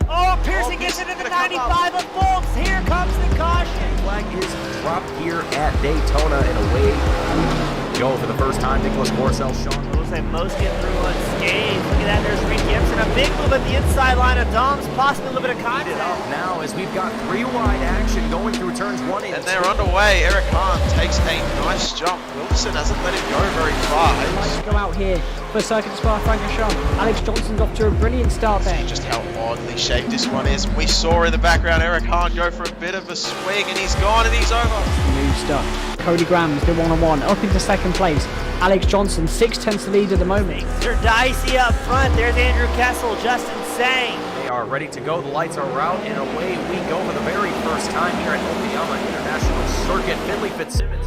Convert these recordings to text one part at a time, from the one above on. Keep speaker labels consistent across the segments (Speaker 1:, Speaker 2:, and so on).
Speaker 1: Oh, Pearson gets into the 95 of Fultz. Here comes the caution.
Speaker 2: Flag is dropped here at Daytona and away. Go for the first time. Nicholas Morcel, Sean.
Speaker 1: Looks like most get through unscathed. Look at that. There's Reed Gibson. A big move at the inside line of Doms. Possibly a little bit of contact.
Speaker 2: Now as we've got three wide action going through turns 1 and 2.
Speaker 3: And they're underway. Eric Hahn takes a nice jump. Wilson hasn't let him go very far.
Speaker 4: Nice to go out here for Circuit Spa-Francorchamps. Alex Johnson's off to a brilliant start there.
Speaker 3: Just how oddly shaped this one is. We saw in the background Eric Hahn go for a bit of a swing, and he's gone and he's over.
Speaker 4: New stuff. Cody Graham's the one-on-one up into second place. Alex Johnson 6/10 lead at the moment.
Speaker 1: They're dicey up front. There's Andrew Kessel, Justin Sang.
Speaker 2: They are ready to go. The lights are out and away we go for the very first time here at Okayama International Circuit. Finley Fitzsimmons.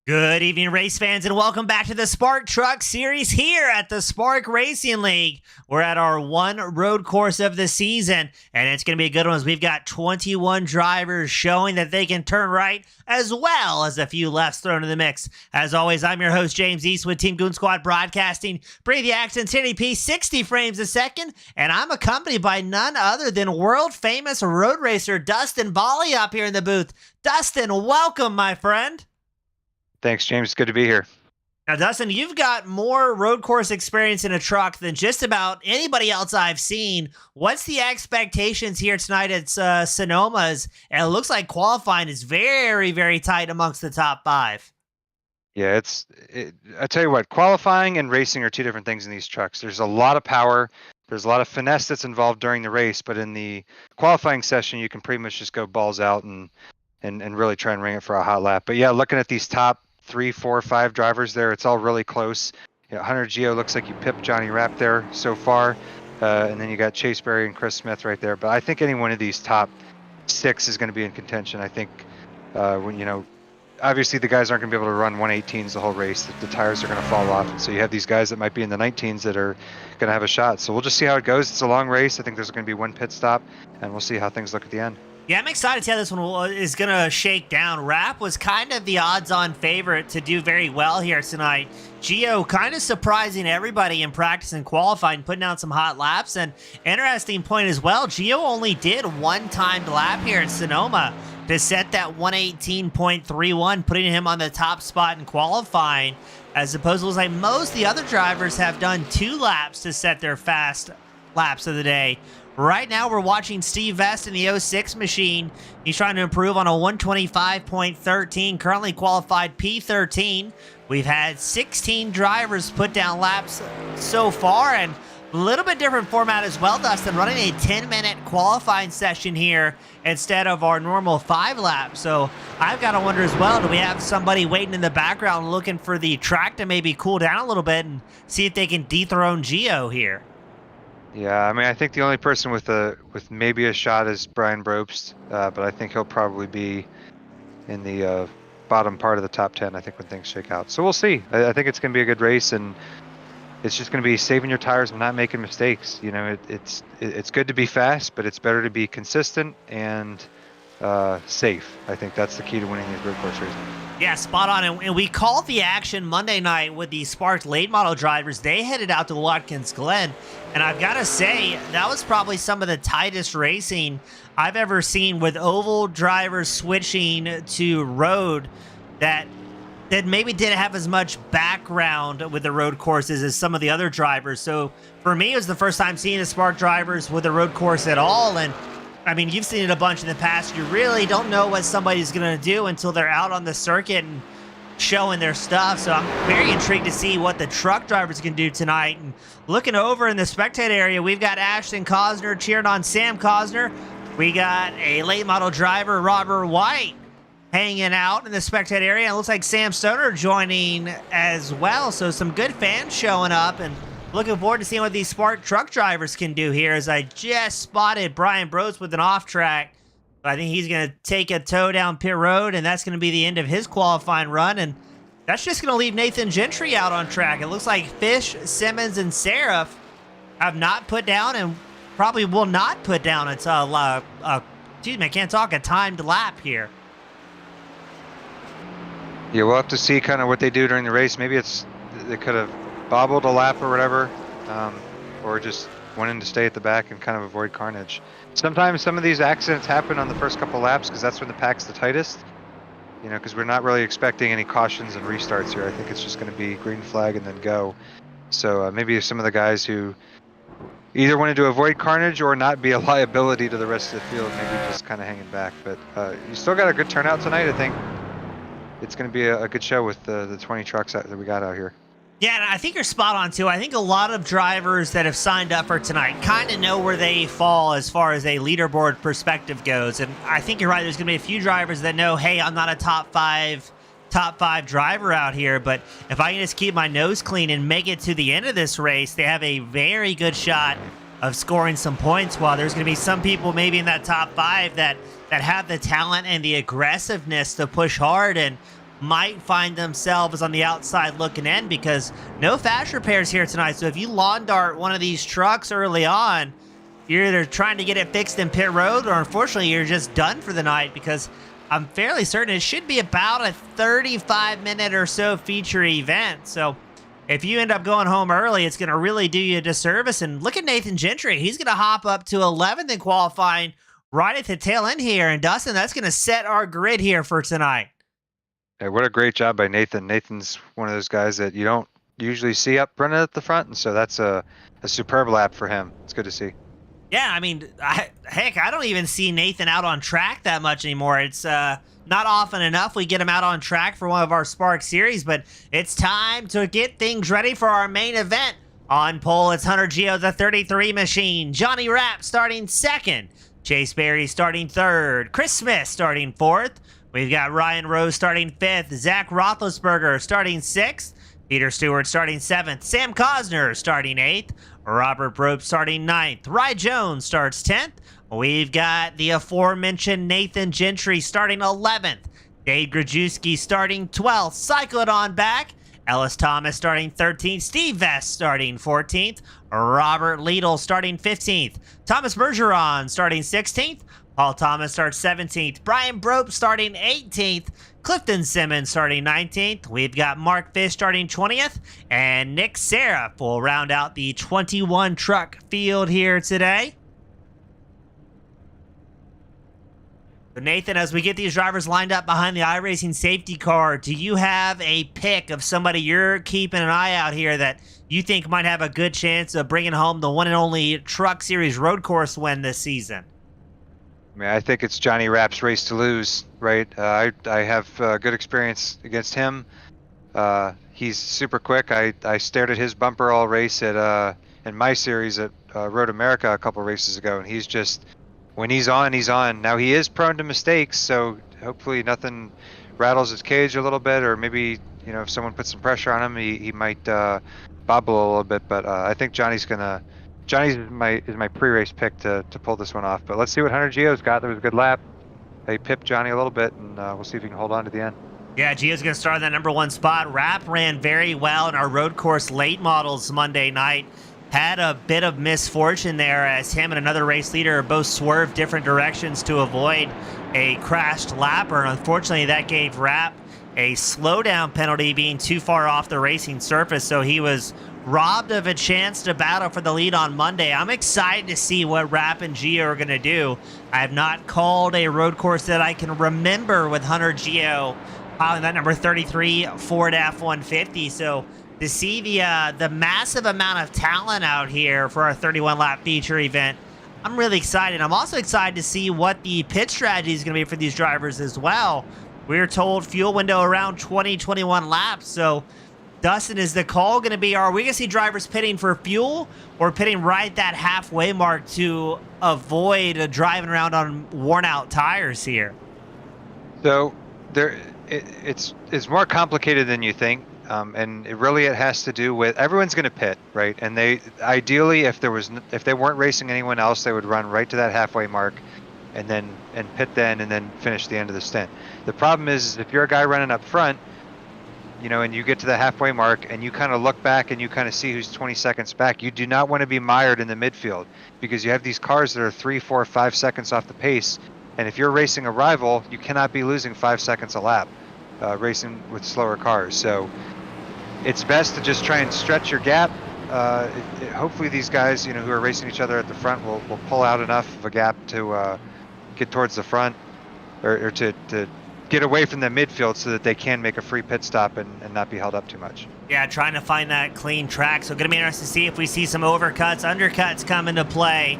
Speaker 1: Good evening, race fans, and welcome back to the Spark Truck Series here at the Spark Racing League. We're at our one road course of the season, and it's going to be a good one as we've got 21 drivers showing that they can turn right, as well as a few lefts thrown in the mix. As always, I'm your host, James Eastwood, Team Goon Squad Broadcasting, bringing the action 1080p, 60 frames a second, and I'm accompanied by none other than world-famous road racer Dustin Bali up here in the booth. Dustin, welcome, my friend.
Speaker 5: Thanks, James. It's good to be here.
Speaker 1: Now, Dustin, you've got more road course experience in a truck than just about anybody else I've seen. What's the expectations here tonight at Sonoma's? And it looks like qualifying is very, very tight amongst the top five.
Speaker 5: Yeah, I tell you what, qualifying and racing are two different things in these trucks. There's a lot of power. There's a lot of finesse that's involved during the race, but in the qualifying session, you can pretty much just go balls out and really try and ring it for a hot lap. But yeah, looking at these top 3, 4, 5 drivers there, it's all really close. You know, Hunter Gio looks like you pipped Johnny Rapp there so far, and then you got Chase Berry and Chris Smith right there. But I think any one of these top 6 is going to be in contention. I think when obviously the guys aren't going to be able to run 118s the whole race. The tires are going to fall off, and so you have these guys that might be in the 19s that are going to have a shot. So we'll just see how it goes. It's a long race. I think there's going to be one pit stop, and we'll see how things look at the end.
Speaker 1: Yeah, I'm excited to see how this one is going to shake down. Rapp was kind of the odds-on favorite to do very well here tonight. Gio kind of surprising everybody in practice and qualifying, putting down some hot laps. And interesting point as well, Gio only did one timed lap here at Sonoma to set that 118.31, putting him on the top spot in qualifying, as opposed to like most of the other drivers have done 2 laps to set their fast laps of the day. Right now, we're watching Steve Vest in the 06 machine. He's trying to improve on a 125.13, currently qualified P13. We've had 16 drivers put down laps so far, and a little bit different format as well, Dustin, running a 10-minute qualifying session here instead of our normal 5 laps. So I've got to wonder as well, do we have somebody waiting in the background looking for the track to maybe cool down a little bit and see if they can dethrone Gio here?
Speaker 5: Yeah, I mean, I think the only person with maybe a shot is Brian Brobst, but I think he'll probably be in the bottom part of the top 10, I think, when things shake out. So we'll see. I think it's going to be a good race, and it's just going to be saving your tires and not making mistakes. You know, it's good to be fast, but it's better to be consistent and safe. I think that's the key to winning these road course races.
Speaker 1: Yeah, spot on. And we called the action Monday night with the Spark late model drivers. They headed out to Watkins Glen. And I've got to say, that was probably some of the tightest racing I've ever seen, with oval drivers switching to road that maybe didn't have as much background with the road courses as some of the other drivers. So for me, it was the first time seeing the Spark drivers with a road course at all. And I mean, you've seen it a bunch in the past. You really don't know what somebody's going to do until they're out on the circuit and showing their stuff. So I'm very intrigued to see what the truck drivers can do tonight. And looking over in the spectator area, we've got Ashton Cosner cheering on Sam Cosner. We got a late model driver, Robert White, hanging out in the spectator area. It looks like Sam Stoner joining as well. So some good fans showing up, and looking forward to seeing what these Spark truck drivers can do here, as I just spotted Brian Brobst with an off track. I think he's going to take a tow down pit road, and that's going to be the end of his qualifying run. And that's just going to leave Nathan Gentry out on track. It looks like Fish, Simmons, and Seraph have not put down and probably will not put down until, excuse me, I can't talk, a timed lap here.
Speaker 5: Yeah, we'll have to see kind of what they do during the race. Maybe it's they could have bobbled a lap or whatever, or just went in to stay at the back and kind of avoid carnage. Sometimes some of these accidents happen on the first couple laps because that's when the pack's the tightest. You know, because we're not really expecting any cautions and restarts here. I think it's just going to be green flag and then go. So maybe some of the guys who either wanted to avoid carnage or not be a liability to the rest of the field, maybe just kind of hanging back. But you still got a good turnout tonight. I think it's going to be a good show with the 20 trucks that we got out here.
Speaker 1: Yeah, and I think you're spot on, too. I think a lot of drivers that have signed up for tonight kind of know where they fall as far as a leaderboard perspective goes. And I think you're right. There's going to be a few drivers that know, hey, I'm not a top five driver out here, but if I can just keep my nose clean and make it to the end of this race, they have a very good shot of scoring some points, while there's going to be some people maybe in that top 5 that have the talent and the aggressiveness to push hard and might find themselves on the outside looking in, because no fast repairs here tonight. So if you lawn dart one of these trucks early on, you're either trying to get it fixed in pit road, or unfortunately you're just done for the night, because I'm fairly certain it should be about a 35-minute or so feature event. So if you end up going home early, it's going to really do you a disservice. And look at Nathan Gentry. He's going to hop up to 11th in qualifying right at the tail end here. And Dustin, that's going to set our grid here for tonight.
Speaker 5: Yeah, what a great job by Nathan. Nathan's one of those guys that you don't usually see up running at the front, and so that's a superb lap for him. It's good to see.
Speaker 1: Yeah, I mean, heck, I don't even see Nathan out on track that much anymore. It's not often enough we get him out on track for one of our Spark series, but it's time to get things ready for our main event. On pole, it's Hunter Gio, the 33 machine. Johnny Rapp starting 2nd. Chase Berry starting 3rd. Chris Smith starting 4th. We've got Ryan Rose starting 5th. Zach Roethlisberger starting 6th. Peter Stewart starting 7th. Sam Cosner starting 8th. Robert Brope starting 9th. Rye Jones starts 10th. We've got the aforementioned Nathan Gentry starting 11th. Dave Grajewski starting 12th. Cycle it on back. Ellis Thomas starting 13th. Steve Vest starting 14th. Robert Liedl starting 15th. Thomas Bergeron starting 16th. Paul Thomas starts 17th. Brian Brope starting 18th. Clifton Simmons starting 19th. We've got Mark Fish starting 20th. And Nick Serra will round out the 21 truck field here today. So Nathan, as we get these drivers lined up behind the iRacing safety car, do you have a pick of somebody you're keeping an eye out here that you think might have a good chance of bringing home the one and only Truck Series road course win this season?
Speaker 5: I mean, I think it's Johnny Rapp's race to lose, right? I have good experience against him. He's super quick. I stared at his bumper all race at in my series at Road America a couple races ago, and he's just, when he's on, he's on. Now he is prone to mistakes, so hopefully nothing rattles his cage a little bit, or maybe, you know, if someone puts some pressure on him, he might bobble a little bit. But I think Johnny's is my pre-race pick to pull this one off. But let's see what Hunter Gio's got. There was a good lap. They pipped Johnny a little bit, and we'll see if he can hold on to the end.
Speaker 1: Yeah, Gio's going to start in that number 1 spot. Rapp ran very well in our road course late models Monday night. Had a bit of misfortune there as him and another race leader both swerved different directions to avoid a crashed lapper. And unfortunately, that gave Rapp a slowdown penalty, being too far off the racing surface. So he was robbed of a chance to battle for the lead on Monday. I'm excited to see what Rapp and Gio are going to do. I have not called a road course that I can remember with Hunter Gio piling that number 33 Ford F-150. So to see the massive amount of talent out here for our 31-lap feature event, I'm really excited. I'm also excited to see what the pit strategy is going to be for these drivers as well. We're told fuel window around 20-21 laps, so Dustin, is the call going to be, are we going to see drivers pitting for fuel or pitting right that halfway mark to avoid driving around on worn-out tires here?
Speaker 5: So it's more complicated than you think, and it has to do with everyone's going to pit, right? And they ideally, if they weren't racing anyone else, they would run right to that halfway mark, and pit then, and then finish the end of the stint. The problem is if you're a guy running up front, you know, and you get to the halfway mark and you kind of look back and you kind of see who's 20 seconds back, you do not want to be mired in the midfield, because you have these cars that are 3, 4, 5 seconds off the pace. And if you're racing a rival, you cannot be losing 5 seconds a lap racing with slower cars. So it's best to just try and stretch your gap. Hopefully these guys, you know, who are racing each other at the front will pull out enough of a gap to get towards the front, or to get away from the midfield so that they can make a free pit stop and not be held up too much.
Speaker 1: Yeah, trying to find that clean track. So going to be interesting to see if we see some overcuts, undercuts come into play.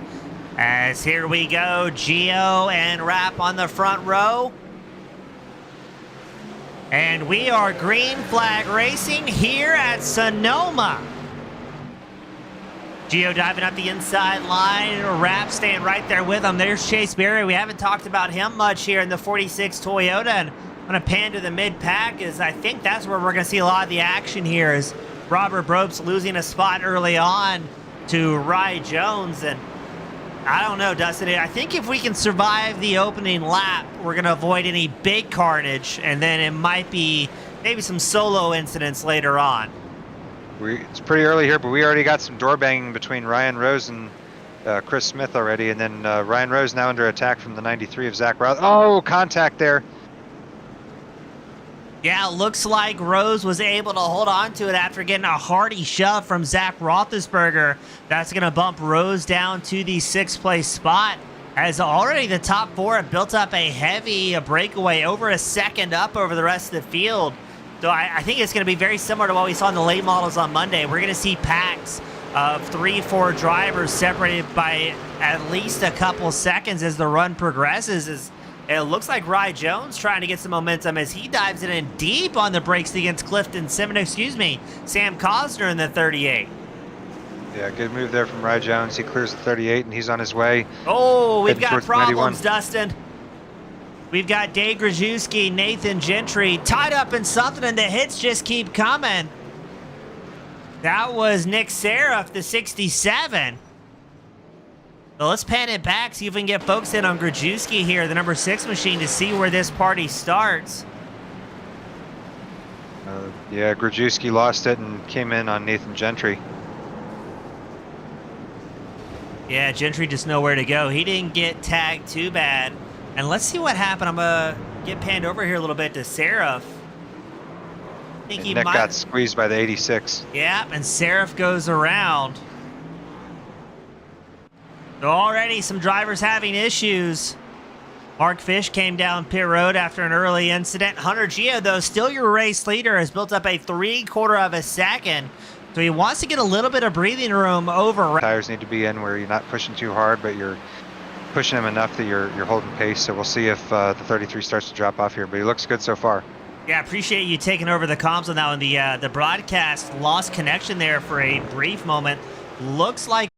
Speaker 1: As here we go, Gio and Rap on the front row. And we are green flag racing here at Sonoma. Gio diving up the inside line. Rap staying right there with him. There's Chase Berry. We haven't talked about him much here in the 46 Toyota. And I'm going to pan to the mid-pack, as I think that's where we're going to see a lot of the action here, is Robert Bropes losing a spot early on to Rye Jones. And I don't know, Dustin. I think if we can survive the opening lap, we're going to avoid any big carnage. And then it might be maybe some solo incidents later on.
Speaker 5: It's pretty early here, but we already got some door banging between Ryan Rose and Chris Smith already, and then Ryan Rose now under attack from the 93 of Zach Roth. Oh, contact there.
Speaker 1: Yeah, it looks like Rose was able to hold on to it after getting a hearty shove from Zach Roethlisberger. That's going to bump Rose down to the 6th place spot, as already the top 4 have built up a heavy breakaway, over a second up over the rest of the field. So I think it's going to be very similar to what we saw in the late models on Monday. We're going to see packs of 3-4 drivers separated by at least a couple seconds as the run progresses. It looks like Rye Jones trying to get some momentum as he dives in deep on the brakes against Sam Cosner in the 38.
Speaker 5: Yeah, good move there from Rye Jones. He clears the 38 and he's on his way.
Speaker 1: Oh, we've
Speaker 5: heading
Speaker 1: got
Speaker 5: towards
Speaker 1: problems,
Speaker 5: 91.
Speaker 1: Dustin. We've got Dave Grajewski, Nathan Gentry tied up in something, and the hits just keep coming. That was Nick Seraph, the 67. So let's pan it back, see if we can get folks in on Grajewski here, the number 6 machine, to see where this party starts.
Speaker 5: Yeah, Grajewski lost it and came in on Nathan Gentry.
Speaker 1: Yeah, Gentry just nowhere to go. He didn't get tagged too bad. And let's see what happened. I'm going to get panned over here a little bit to Seraph. I think he
Speaker 5: Nick
Speaker 1: might...
Speaker 5: got squeezed by the 86.
Speaker 1: Yeah, and Seraph goes around. So already some drivers having issues. Mark Fish came down pit road after an early incident. Hunter Gio, though, still your race leader, has built up a 3/4 of a second. So he wants to get a little bit of breathing room over.
Speaker 5: Tires need to be in where you're not pushing too hard, but you're pushing him enough that you're holding pace. So we'll see if the 33 starts to drop off here, but he looks good so far.
Speaker 1: Yeah, appreciate you taking over the comms on that one. The broadcast lost connection there for a brief moment. Looks like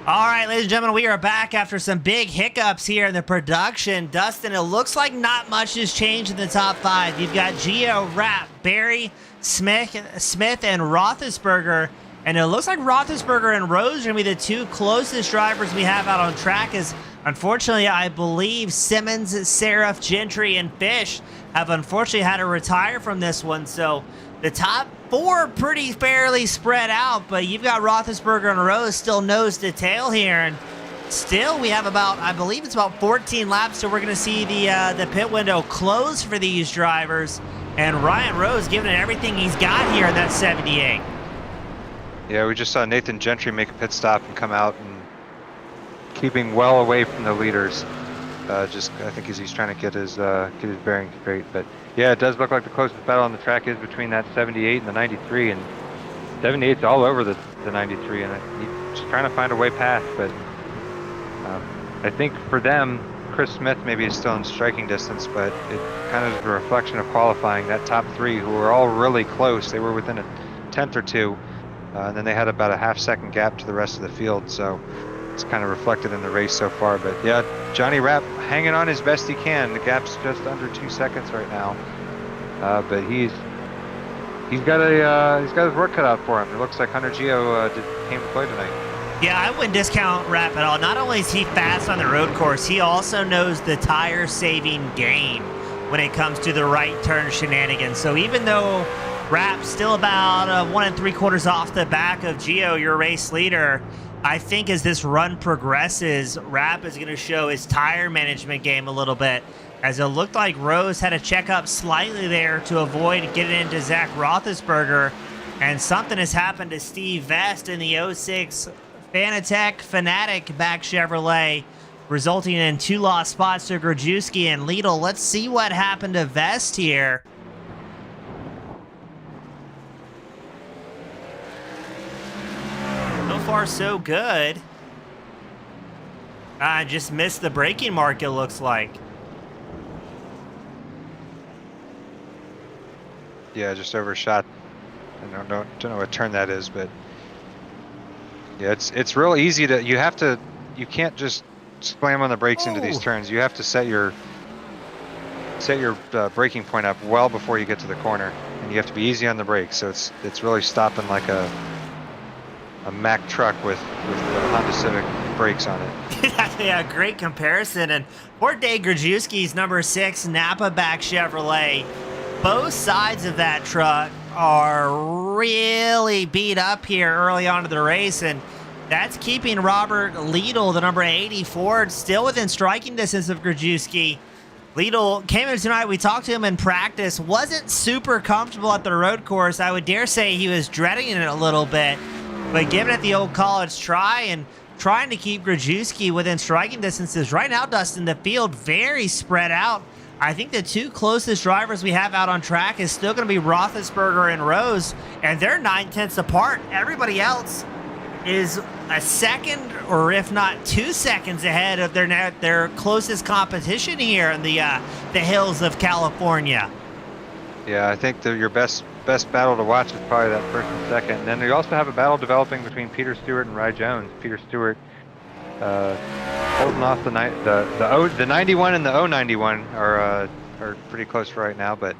Speaker 1: All right, ladies and gentlemen, we are back after some big hiccups here in the production. Dustin, it looks like not much has changed in the top 5. You've got Gio, Rapp, Barry, Smith, and Roethlisberger. And it looks like Roethlisberger and Rose are going to be the 2 closest drivers we have out on track. As unfortunately, I believe Simmons, Seraph, Gentry, and Fish have unfortunately had to retire from this one. So the top 4 pretty fairly spread out, but you've got Roethlisberger and Rose still nose to tail here, and still we have about, I believe it's about 14 laps, so we're going to see the pit window close for these drivers, and Ryan Rose giving it everything he's got here in that 78.
Speaker 5: Yeah, we just saw Nathan Gentry make a pit stop and come out and keeping well away from the leaders. I think he's trying to get his bearings straight, but yeah, it does look like the closest battle on the track is between that 78 and the 93, and 78's all over the 93, and he's just trying to find a way past. But I think for them, Chris Smith maybe is still in striking distance, but it kind of is a reflection of qualifying. That top 3 who were all really close, they were within a 10th or 2, and then they had about a half-second gap to the rest of the field. So it's kind of reflected in the race so far. But yeah, Johnny Rapp hanging on as best he can. The gap's just under 2 seconds right now, but he's got his work cut out for him. It looks like Hunter Gio came to play tonight.
Speaker 1: Yeah, I wouldn't discount Rapp at all. Not only is he fast on the road course, he also knows the tire-saving game when it comes to the right turn shenanigans. So even though Rapp's still about 1 3/4 off the back of Gio, your race leader, I think as this run progresses, Rapp is going to show his tire management game a little bit, as it looked like Rose had to check up slightly there to avoid getting into Zach Roethlisberger, and something has happened to Steve Vest in the 06 Fanatic back Chevrolet, resulting in 2 lost spots to Grajewski and Lidl. Let's see what happened to Vest here. So far, so good. I just missed the braking mark, it looks like.
Speaker 5: Yeah, just overshot. I don't know what turn that is, but yeah, it's real easy to. You can't just slam on the brakes into these turns. You have to set your braking point up well before you get to the corner, and you have to be easy on the brakes. So it's really stopping like a Mack truck with Honda Civic brakes on it.
Speaker 1: Yeah, great comparison. And for Dave Grajewski's number 6 Napa back Chevrolet, both sides of that truck are really beat up here early on in the race, and that's keeping Robert Lidl, the number 80 Ford, still within striking distance of Grajewski. Lidl came in tonight. We talked to him in practice. Wasn't super comfortable at the road course. I would dare say he was dreading it a little bit, but giving it the old college try and trying to keep Grajewski within striking distances. Right now, Dustin, the field very spread out. I think the 2 closest drivers we have out on track is still going to be Roethlisberger and Rose, and they're 9/10 apart. Everybody else is a second, or if not 2 seconds ahead of their closest competition here in the hills of California.
Speaker 5: Yeah, I think your best battle to watch is probably that first and second. And then you also have a battle developing between Peter Stewart and Ry Jones. Peter Stewart holding off the 91 and the 091 are pretty close right now. But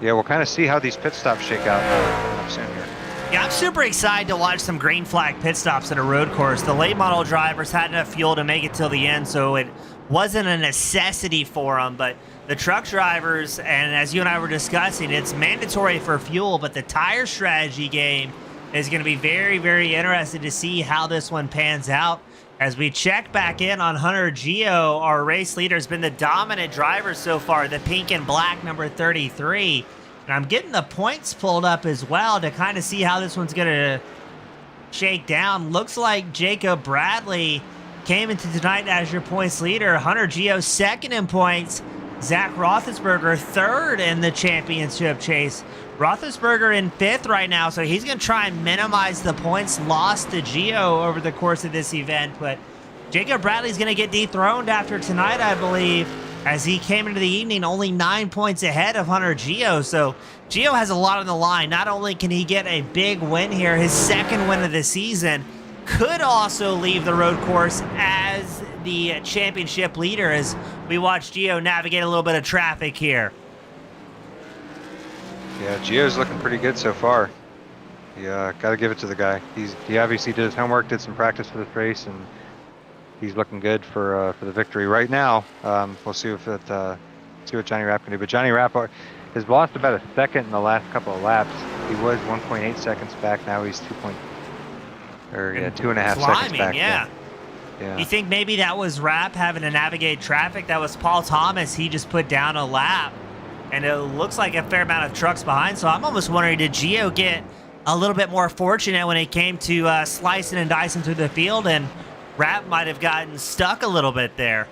Speaker 5: yeah, we'll kind of see how these pit stops shake out coming up soon here.
Speaker 1: Yeah, I'm super excited to watch some green flag pit stops at a road course. The late model drivers had enough fuel to make it till the end, so it wasn't a necessity for them. But the truck drivers, and as you and I were discussing, it's mandatory for fuel, but the tire strategy game is going to be very, very interesting to see how this one pans out. As we check back in on Hunter Gio, our race leader has been the dominant driver so far, the pink and black number 33. And I'm getting the points pulled up as well to kind of see how this one's going to shake down. Looks like Jacob Bradley came into tonight as your points leader. Hunter Gio second in points. Zach Roethlisberger third in the championship chase. Roethlisberger in 5th right now, so he's going to try and minimize the points lost to Gio over the course of this event. But Jacob Bradley's going to get dethroned after tonight, I believe, as he came into the evening only 9 points ahead of Hunter Gio. So Gio has a lot on the line. Not only can he get a big win here, his second win of the season, could also leave the road course as the championship leader as we watch Gio navigate a little bit of traffic here.
Speaker 5: Yeah, Gio's looking pretty good so far. Yeah, got to give it to the guy. He obviously did his homework, did some practice for this race, and he's looking good for the victory right now. We'll see if see what Johnny Rapp can do. But Johnny Rapp has lost about a second in the last couple of laps. He was 1.8 seconds back. Now he's 2.5 seconds back.
Speaker 1: Yeah. You think maybe that was Rapp having to navigate traffic? That was Paul Thomas. He just put down a lap, and it looks like a fair amount of trucks behind. So I'm almost wondering, did Gio get a little bit more fortunate when it came to slicing and dicing through the field, and Rapp might have gotten stuck a little bit there?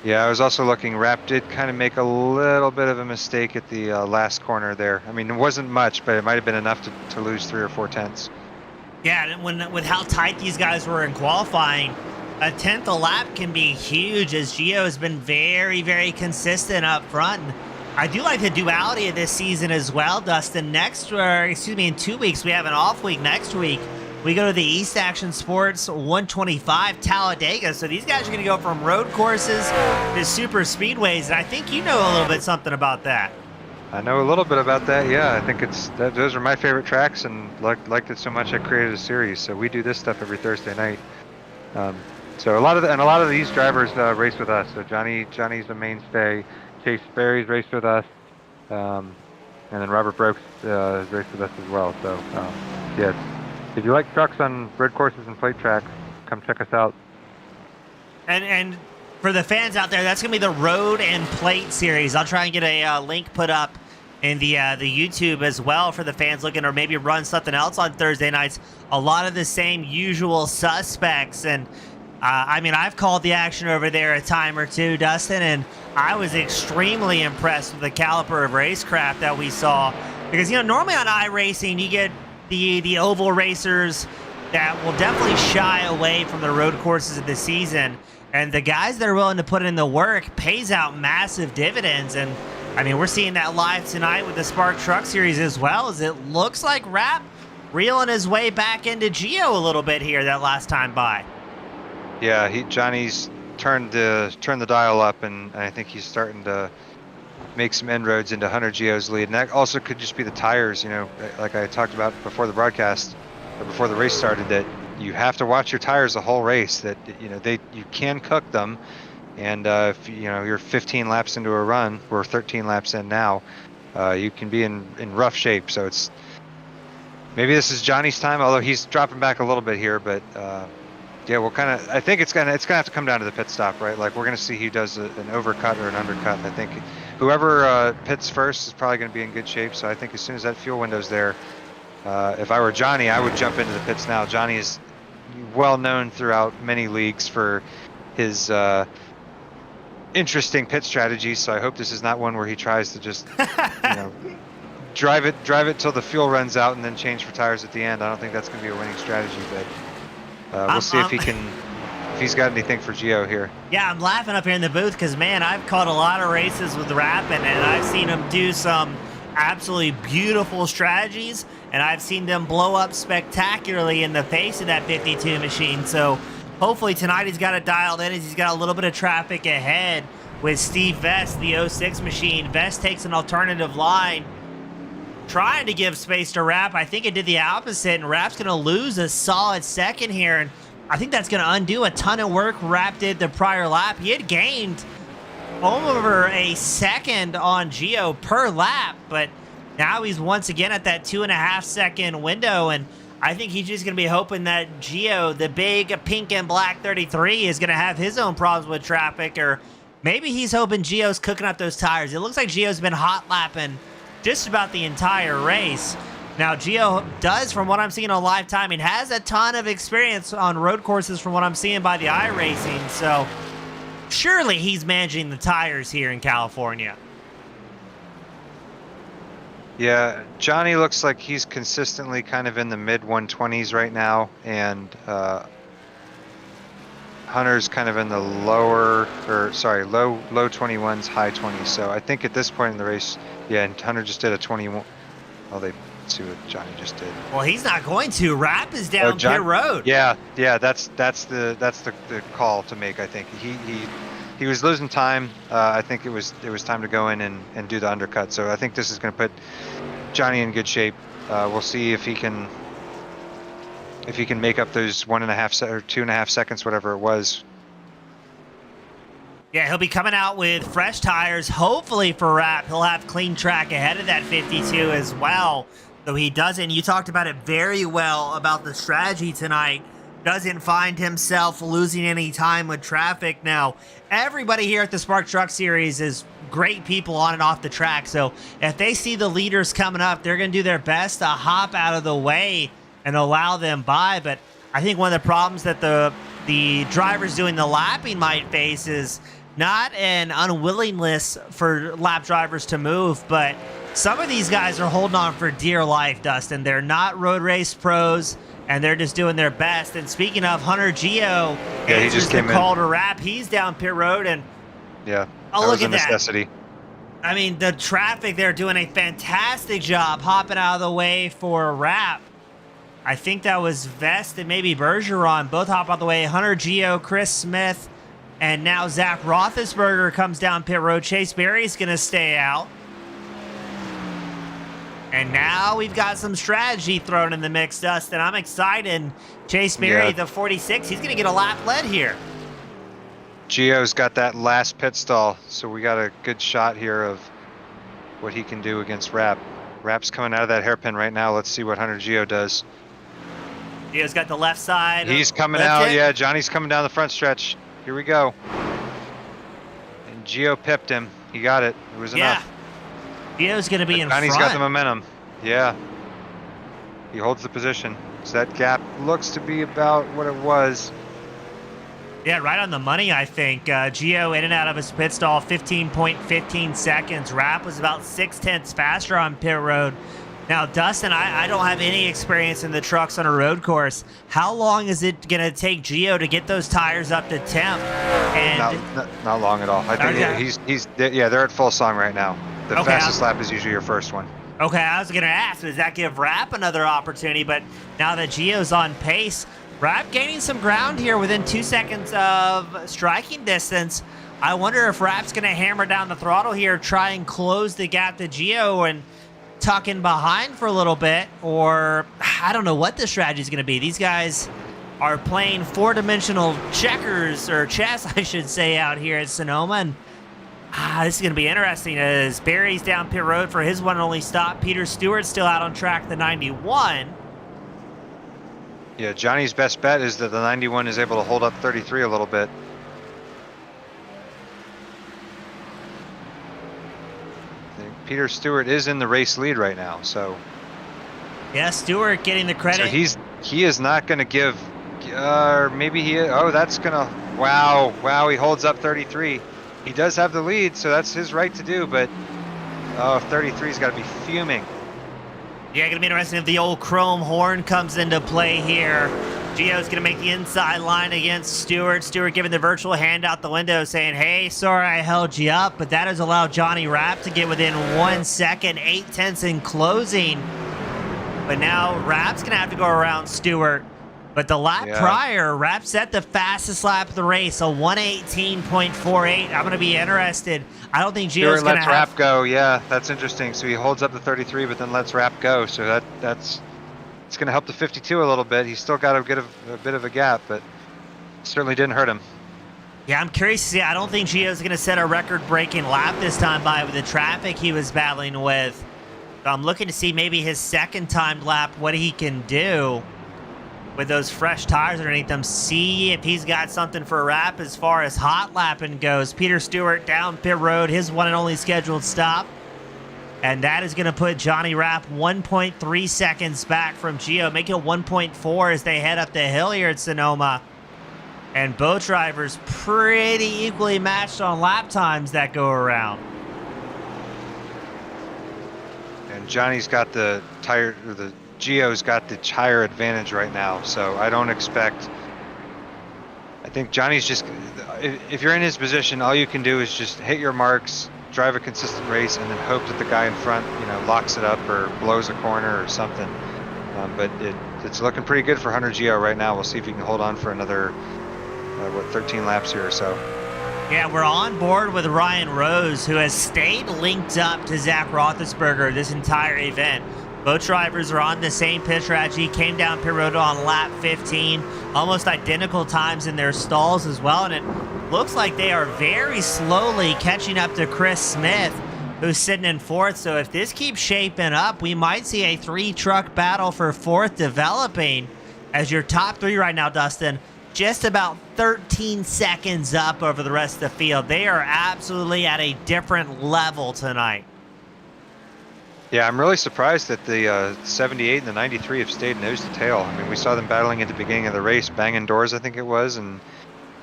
Speaker 5: Yeah, I was also looking. Rapp did kind of make a little bit of a mistake at the last corner there. I mean, it wasn't much, but it might have been enough to lose 3 or 4 tenths.
Speaker 1: Yeah, and with how tight these guys were in qualifying, a tenth a lap can be huge, as Gio has been very, very consistent up front. And I do like the duality of this season as well, Dustin. In 2 weeks, we have an off week. Next week, we go to the East Action Sports 125 Talladega. So these guys are going to go from road courses to super speedways, and I think you know a little bit something about that.
Speaker 5: I know a little bit about that. Yeah, I think those are my favorite tracks, and liked it so much I created a series. So we do this stuff every Thursday night. So a lot of these drivers race with us. So Johnny's the mainstay. Chase Berry's raced with us, and then Robert Brooks has raced with us as well. So yeah, if you like trucks on road courses and plate tracks, come check us out.
Speaker 1: And for the fans out there, that's gonna be the Road and Plate series. I'll try and get a link put up in the YouTube as well for the fans looking, or maybe run something else on Thursday nights. A lot of the same usual suspects, and I mean, I've called the action over there a time or two, Dustin, and I was extremely impressed with the caliber of racecraft that we saw. Because, normally on iRacing, you get the oval racers that will definitely shy away from the road courses of the season. And the guys that are willing to put in the work pays out massive dividends. And, I mean, we're seeing that live tonight with the Spark Truck Series as well, as it looks like Rapp reeling his way back into Gio a little bit here that last time by.
Speaker 5: Yeah, Johnny's turned the dial up, and I think he's starting to make some inroads into Hunter Gio's lead. And that also could just be the tires, like I talked about before the broadcast, or before the race started, that you have to watch your tires the whole race, that you can cook them. And if you're 15 laps into a run, we're 13 laps in now, you can be in rough shape. So maybe this is Johnny's time, although he's dropping back a little bit here, but yeah, I think it's gonna have to come down to the pit stop, right? Like, we're gonna see who does an overcut or an undercut. I think whoever pits first is probably gonna be in good shape. So I think as soon as that fuel window's there, if I were Johnny, I would jump into the pits now. Johnny is well known throughout many leagues for his interesting pit strategies. So I hope this is not one where he tries to just drive it till the fuel runs out and then change for tires at the end. I don't think that's gonna be a winning strategy, but. We'll see if he's got anything for Gio here.
Speaker 1: Yeah, I'm laughing up here in the booth because, man, I've caught a lot of races with Rapp, and I've seen him do some absolutely beautiful strategies, and I've seen them blow up spectacularly in the face of that 52 machine. So hopefully tonight he's got it dialed in, as he's got a little bit of traffic ahead with Steve Vest, the 06 machine. Vest takes an alternative line, trying to give space to Rapp. I think it did the opposite, and Rapp's going to lose a solid second here, and I think that's going to undo a ton of work Rapp did the prior lap. He had gained over a second on Gio per lap, but now he's once again at that 2.5 second window, and I think he's just going to be hoping that Gio, the big pink and black 33, is going to have his own problems with traffic, or maybe he's hoping Gio's cooking up those tires. It looks like Gio's been hot lapping just about the entire race. Now, Gio does, from what I'm seeing on live timing, has a ton of experience on road courses from what I'm seeing by the iRacing, so surely he's managing the tires here in California.
Speaker 5: Yeah, Johnny looks like he's consistently kind of in the mid 120s right now, and Hunter's kind of in the low 21s, high 20s. So I think at this point in the race, yeah, and Hunter just did a 21. Well, they Let's see what Johnny just did.
Speaker 1: Well, he's not going to. Rap is down
Speaker 5: John-
Speaker 1: pit road.
Speaker 5: Yeah, that's the call to make. I think he was losing time. I think it was time to go in and do the undercut. So I think this is going to put Johnny in good shape. We'll see if he can make up those 1.5 or 2.5 seconds, whatever it was.
Speaker 1: Yeah, he'll be coming out with fresh tires. Hopefully for Rap, he'll have clean track ahead of that 52 as well. Though he doesn't. You talked about it very well about the strategy tonight. Doesn't find himself losing any time with traffic. Now, everybody here at the Spark Truck Series is great people on and off the track. So if they see the leaders coming up, they're going to do their best to hop out of the way and allow them by. But I think one of the problems that the drivers doing the lapping might face is not an unwillingness for lap drivers to move, but some of these guys are holding on for dear life, Dustin. They're not road race pros, and they're just doing their best. And speaking of, Hunter Gio answers the call to Rap. He's down pit road, and
Speaker 5: yeah,
Speaker 1: oh, look at that.
Speaker 5: Necessity.
Speaker 1: I mean, the traffic, they're doing a fantastic job hopping out of the way for Rap. I think that was Vest and maybe Bergeron both hop out of the way. Hunter Gio, Chris Smith, and now Zach Roethlisberger comes down pit road. Chase Berry's going to stay out. And now we've got some strategy thrown in the mix, Dustin. I'm excited. Chase Berry, the 46, he's going to get a lap led here.
Speaker 5: Gio's got that last pit stall, so we got a good shot here of what he can do against Rap. Rap's coming out of that hairpin right now. Let's see what Hunter Gio does.
Speaker 1: Gio's got the left side.
Speaker 5: He's coming out. Yeah, Johnny's coming down the front stretch. Here we go. And Gio pipped him. He got it. It was enough.
Speaker 1: Gio's going to be in front.
Speaker 5: Johnny's got the momentum. Yeah. He holds the position. So that gap looks to be about what it was.
Speaker 1: Yeah, right on the money, I think. Gio in and out of his pit stall, 15.15 seconds. Rap was about 0.6 faster on pit road. Now, Dustin, I don't have any experience in the trucks on a road course. How long is it going to take Gio to get those tires up to temp? And
Speaker 5: not long at all. I think they're at full song right now. The fastest lap is usually your first one.
Speaker 1: Okay, I was going to ask, does that give Rap another opportunity? But now that Gio's on pace, Rap gaining some ground here within 2 seconds of striking distance. I wonder if Rap's going to hammer down the throttle here, try and close the gap to Gio and tuck in behind for a little bit, or I don't know what the strategy is going to be. These guys are playing four-dimensional checkers, or chess, I should say, out here at Sonoma, and this is going to be interesting as Barry's down pit road for his one and only stop. Peter Stewart still out on track, the 91.
Speaker 5: Yeah, Johnny's best bet is that the 91 is able to hold up 33 a little bit. Peter Stewart is in the race lead right now, so.
Speaker 1: Yeah, Stewart getting the credit.
Speaker 5: So he is not going to give, or maybe he is. Oh, that's going to, wow, he holds up 33. He does have the lead, so that's his right to do, but 33's got to be fuming.
Speaker 1: Yeah, going to be interesting if the old chrome horn comes into play here. Gio's going to make the inside line against Stewart. Stewart giving the virtual hand out the window saying, hey, sorry I held you up, but that has allowed Johnny Rap to get within 1 second, 0.8 in closing. But now Rap's going to have to go around Stewart. But the lap prior, Rap set the fastest lap of the race, a 1:18.48. I'm going to be interested. I don't think Gio's going to have...
Speaker 5: Rap go, yeah, that's interesting. So he holds up the 33, but then lets Rap go. So that's... It's going to help the 52 a little bit. He's still got a bit of a gap, but certainly didn't hurt him.
Speaker 1: Yeah, I'm curious to see. I don't think Gio's going to set a record-breaking lap this time by with the traffic he was battling with. So I'm looking to see maybe his second timed lap, what he can do with those fresh tires underneath them. See if he's got something for Rap as far as hot lapping goes. Peter Stewart down pit road, his one and only scheduled stop. And that is going to put Johnny Rap 1.3 seconds back from Gio, make it 1.4 as they head up the hill here at Sonoma. And both drivers pretty equally matched on lap times that go around.
Speaker 5: And Johnny's got the tire, or the Gio's got the tire advantage right now, so I don't expect. I think Johnny's just, if you're in his position, all you can do is just hit your marks, drive a consistent race, and then hope that the guy in front, locks it up or blows a corner or something. But it's looking pretty good for Hunter Gio right now. We'll see if he can hold on for another, 13 laps here or so.
Speaker 1: Yeah, we're on board with Ryan Rose, who has stayed linked up to Zach Roethlisberger this entire event. Both drivers are on the same pit strategy, came down pit road on lap 15, almost identical times in their stalls as well, and it looks like they are very slowly catching up to Chris Smith, who's sitting in fourth. So if this keeps shaping up, we might see a 3-truck battle for fourth developing, as your top 3 right now, Dustin, just about 13 seconds up over the rest of the field. They are absolutely at a different level tonight.
Speaker 5: Yeah, I'm really surprised that the 78 and the 93 have stayed nose to tail. I mean, we saw them battling at the beginning of the race, banging doors, I think it was, and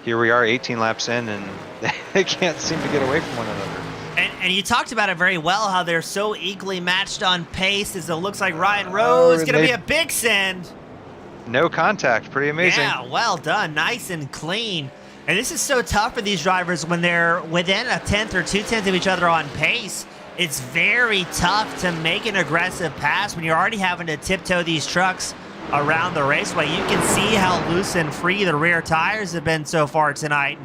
Speaker 5: here we are 18 laps in, and they can't seem to get away from one another.
Speaker 1: And you talked about it very well, how they're so equally matched on pace, as it looks like Ryan Rose is going to be a big send.
Speaker 5: No contact, pretty amazing.
Speaker 1: Yeah, well done, nice and clean. And this is so tough for these drivers when they're within a 10th or 2/10 of each other on pace. It's very tough to make an aggressive pass when you're already having to tiptoe these trucks around the raceway. You can see how loose and free the rear tires have been so far tonight.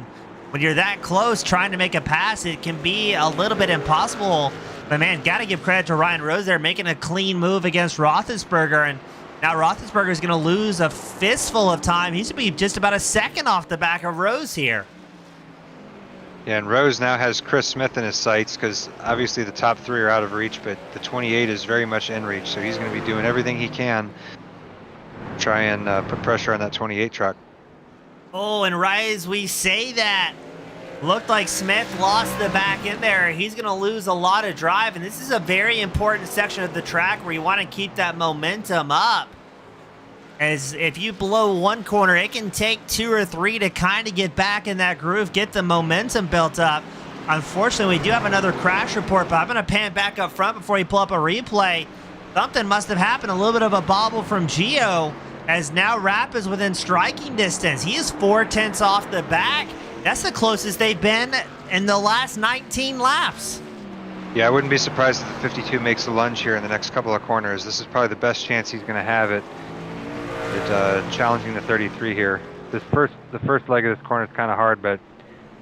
Speaker 1: When you're that close trying to make a pass, it can be a little bit impossible. But man, got to give credit to Ryan Rose there, making a clean move against Roethlisberger. And now Roethlisberger is going to lose a fistful of time. He's going to be just about a second off the back of Rose here.
Speaker 5: Yeah, and Rose now has Chris Smith in his sights, because obviously the top 3 are out of reach, but the 28 is very much in reach. So he's going to be doing everything he can to try and put pressure on that 28 truck.
Speaker 1: Oh, and right as we say that, looked like Smith lost the back in there. He's going to lose a lot of drive, and this is a very important section of the track where you want to keep that momentum up. As if you blow one corner, it can take 2 or 3 to kind of get back in that groove, get the momentum built up. Unfortunately, we do have another crash report, but I'm going to pan back up front before you pull up a replay. Something must have happened, a little bit of a bobble from Gio, as now Rapp is within striking distance. He is 4/10 off the back. That's the closest they've been in the last 19 laps.
Speaker 5: Yeah, I wouldn't be surprised if the 52 makes a lunge here in the next couple of corners. This is probably the best chance he's going to have at challenging the 33 here. The first leg of this corner is kind of hard, but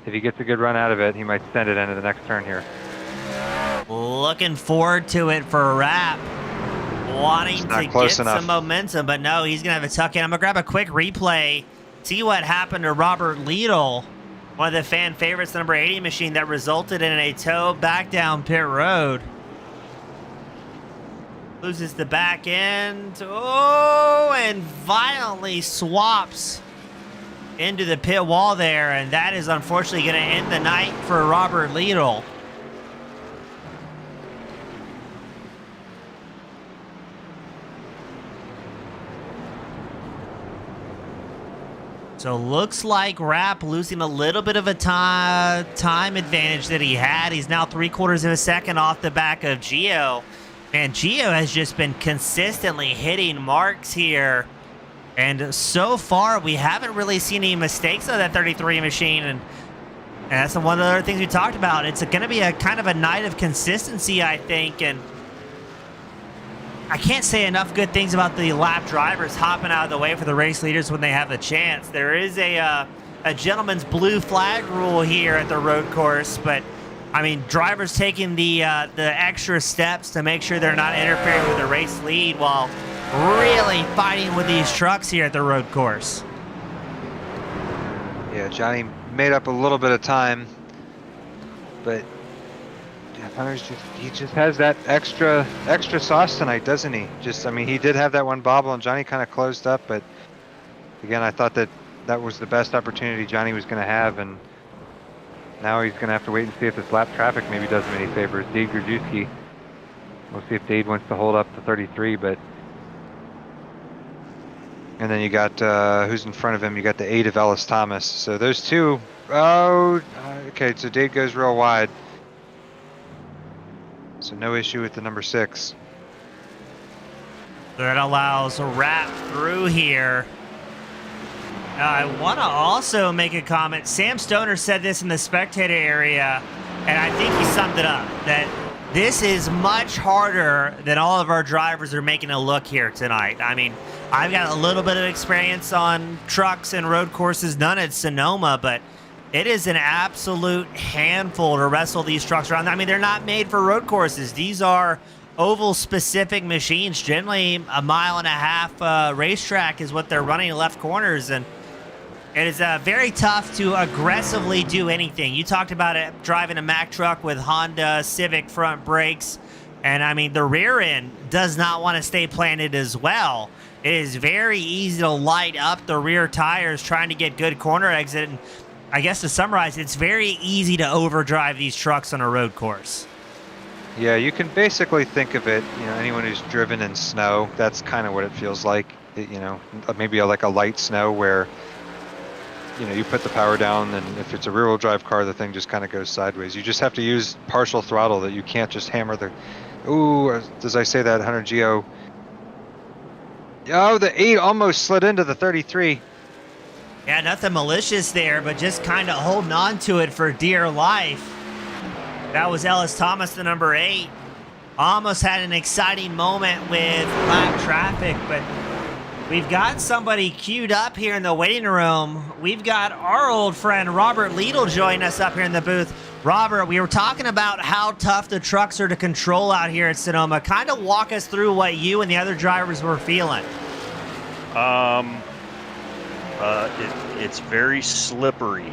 Speaker 5: if he gets a good run out of it, he might send it into the next turn here.
Speaker 1: Looking forward to it for Rapp. Wanting to get some momentum, but no, he's going to have a tuck in. I'm going to grab a quick replay, see what happened to Robert Liedl, one of the fan favorites, the number 80 machine that resulted in a tow back down pit road. Loses the back end. Oh, and violently swaps into the pit wall there, and that is unfortunately going to end the night for Robert Liedl. So looks like Rapp losing a little bit of a time advantage that he had. He's now 3/4 of a second off the back of Gio. And Gio has just been consistently hitting marks here. And so far, we haven't really seen any mistakes of that 33 machine. And that's one of the other things we talked about. It's going to be a kind of a night of consistency, I think. And I can't say enough good things about the lap drivers hopping out of the way for the race leaders when they have the chance. There is a gentleman's blue flag rule here at the road course, but I mean, drivers taking the extra steps to make sure they're not interfering with the race lead while really fighting with these trucks here at the road course.
Speaker 5: Yeah, Johnny made up a little bit of time, but Hunter's he just has that extra sauce tonight, doesn't he? I mean, he did have that one bobble, and Johnny kind of closed up, but again, I thought that was the best opportunity Johnny was going to have, and now he's going to have to wait and see if this lap traffic maybe does him any favors. Dade Grajewski. We'll see if Dade wants to hold up the 33, but... And then you got, who's in front of him? You got the 8 of Ellis Thomas. So those two... Oh, okay, so Dade goes real wide. So no issue with the number 6.
Speaker 1: That allows a Rapp through here. I want to also make a comment. Sam Stoner said this in the spectator area. And I think he summed it up, that this is much harder than all of our drivers are making it look here tonight. I mean, I've got a little bit of experience on trucks and road courses, none at Sonoma, but it is an absolute handful to wrestle these trucks around. I mean, they're not made for road courses. These are oval-specific machines. Generally, a 1.5 mile racetrack is what they're running in left corners, and it is very tough to aggressively do anything. You talked about it driving a Mack truck with Honda Civic front brakes, and I mean, the rear end does not want to stay planted as well. It is very easy to light up the rear tires trying to get good corner exit. And I guess to summarize, it's very easy to overdrive these trucks on a road course.
Speaker 5: Yeah, you can basically think of it, anyone who's driven in snow, that's kind of what it feels like. Maybe like a light snow where, you put the power down, and if it's a rear-wheel drive car, the thing just kind of goes sideways. You just have to use partial throttle, that you can't just hammer the... Ooh, as I say that, Hunter Geo... Oh, the 8 almost slid into the 33.
Speaker 1: Yeah, nothing malicious there, but just kind of holding on to it for dear life. That was Ellis Thomas, the number 8. Almost had an exciting moment with lap traffic, but we've got somebody queued up here in the waiting room. We've got our old friend Robert Liedl joining us up here in the booth. Robert, we were talking about how tough the trucks are to control out here at Sonoma. Kind of walk us through what you and the other drivers were feeling.
Speaker 6: It's very slippery.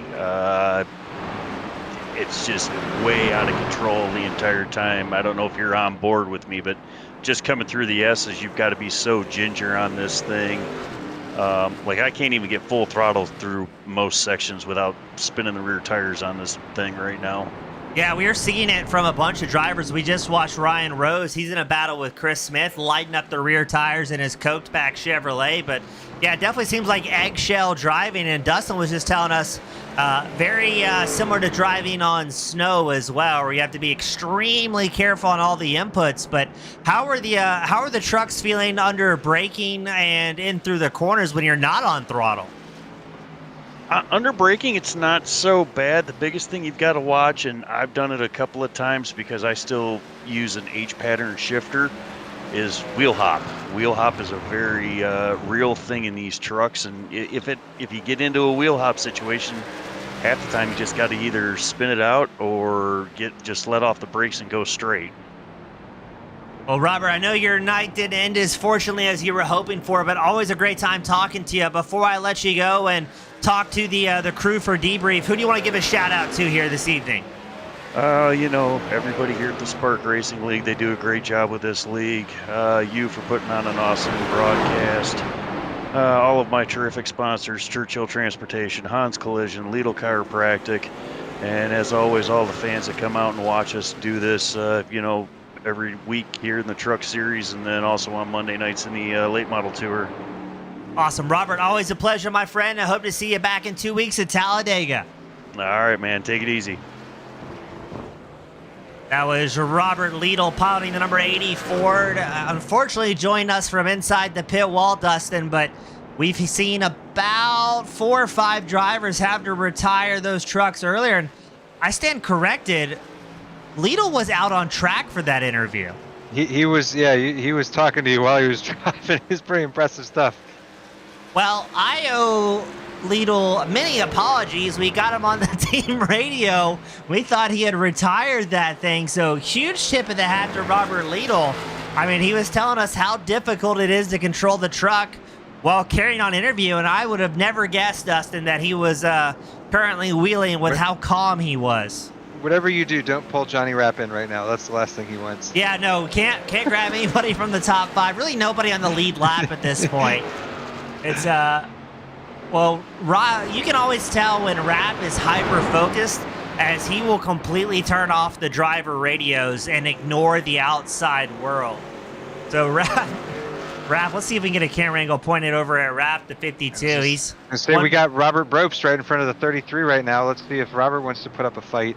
Speaker 6: It's just way out of control the entire time. I don't know if you're on board with me, but just coming through the S's, you've got to be so ginger on this thing. Like, I can't even get full throttle through most sections without spinning the rear tires on this thing right now.
Speaker 1: Yeah, we are seeing it from a bunch of drivers. We just watched Ryan Rose. He's in a battle with Chris Smith, lighting up the rear tires in his coked back Chevrolet. But yeah, it definitely seems like eggshell driving. And Dustin was just telling us very similar to driving on snow as well, where you have to be extremely careful on all the inputs. But how are the trucks feeling under braking and in through the corners when you're not on throttle?
Speaker 6: Under braking, it's not so bad. The biggest thing you've got to watch, and I've done it a couple of times because I still use an H-pattern shifter, is wheel hop. Wheel hop is a very real thing in these trucks, and if you get into a wheel hop situation, half the time you just got to either spin it out or just let off the brakes and go straight.
Speaker 1: Well, Robert, I know your night didn't end as fortunately as you were hoping for, but always a great time talking to you. Before I let you go and talk to the crew for debrief, who do you want to give a shout out to here this evening?
Speaker 6: Everybody here at the Spark Racing League, they do a great job with this league. You for putting on an awesome broadcast. All of my terrific sponsors, Churchill Transportation, Hans Collision, Lidl Chiropractic, and as always, all the fans that come out and watch us do this, every week here in the Truck Series, and then also on Monday nights in the Late Model Tour.
Speaker 1: Awesome. Robert, always a pleasure, my friend. I hope to see you back in 2 weeks at Talladega.
Speaker 6: All right, man. Take it easy.
Speaker 1: That was Robert Liedl piloting the number 80 Ford. Unfortunately, joined us from inside the pit wall, Dustin, but we've seen about 4 or 5 drivers have to retire those trucks earlier. And I stand corrected. Liedl was out on track for that interview.
Speaker 5: He was talking to you while he was driving. It's pretty impressive stuff.
Speaker 1: Well, I owe Liedl many apologies. We got him on the team radio. We thought he had retired that thing. So huge tip of the hat to Robert Liedl. I mean, he was telling us how difficult it is to control the truck while carrying on interview. And I would have never guessed, Dustin, that he was currently wheeling with how calm he was.
Speaker 5: Whatever you do, don't pull Johnny Rapp in right now. That's the last thing he wants.
Speaker 1: Yeah, no, can't grab anybody from the top 5. Really nobody on the lead lap at this point. It's, you can always tell when Rapp is hyper-focused, as he will completely turn off the driver radios and ignore the outside world. So Rapp, let's see if we can get a camera angle pointed over at Rapp, the 52.
Speaker 5: We got Robert Brobst right in front of the 33 right now. Let's see if Robert wants to put up a fight.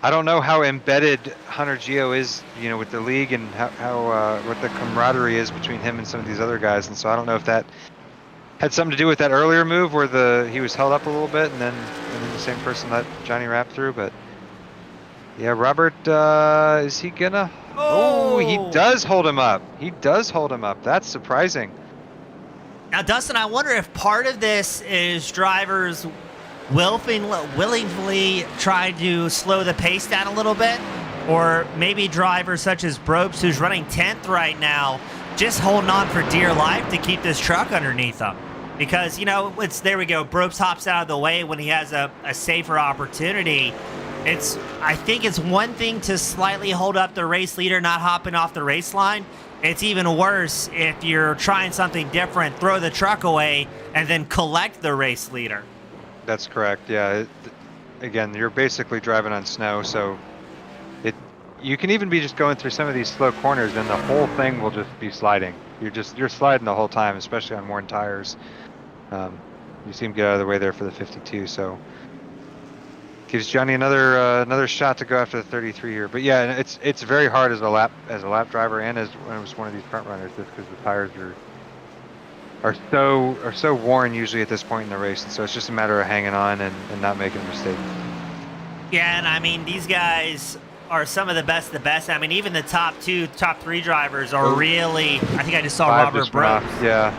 Speaker 5: I don't know how embedded Hunter Geo is, with the league, and how what the camaraderie is between him and some of these other guys. And so I don't know if that had something to do with that earlier move where he was held up a little bit, and then the same person let Johnny Rapp through. But Yeah, Robert, is he gonna? Oh, he
Speaker 1: Oh!
Speaker 5: does hold him up. He does hold him up. That's surprising.
Speaker 1: Now, Dustin, I wonder if part of this is drivers willingly try to slow the pace down a little bit, or maybe drivers such as Brobes, who's running 10th right now, just holding on for dear life to keep this truck underneath them. Because, you know, there we go. Brobes hops out of the way when he has a safer opportunity. I think it's one thing to slightly hold up the race leader, not hopping off the race line. It's even worse if you're trying something different, throw the truck away, and then collect the race leader.
Speaker 5: That's correct. Yeah. Again, you're basically driving on snow, so you can even be just going through some of these slow corners, and the whole thing will just be sliding. You're sliding the whole time, especially on worn tires. You see him get out of the way there for the 52, so gives Johnny another shot to go after the 33 here. But yeah, it's very hard as a lap driver and as one of these front runners, just because the tires are so worn usually at this point in the race, and so it's just a matter of hanging on and not making a mistake.
Speaker 1: Yeah, and I mean, these guys are some of the best. I mean, even the top three drivers are really. I think I just saw Robert Brobes.
Speaker 5: Yeah.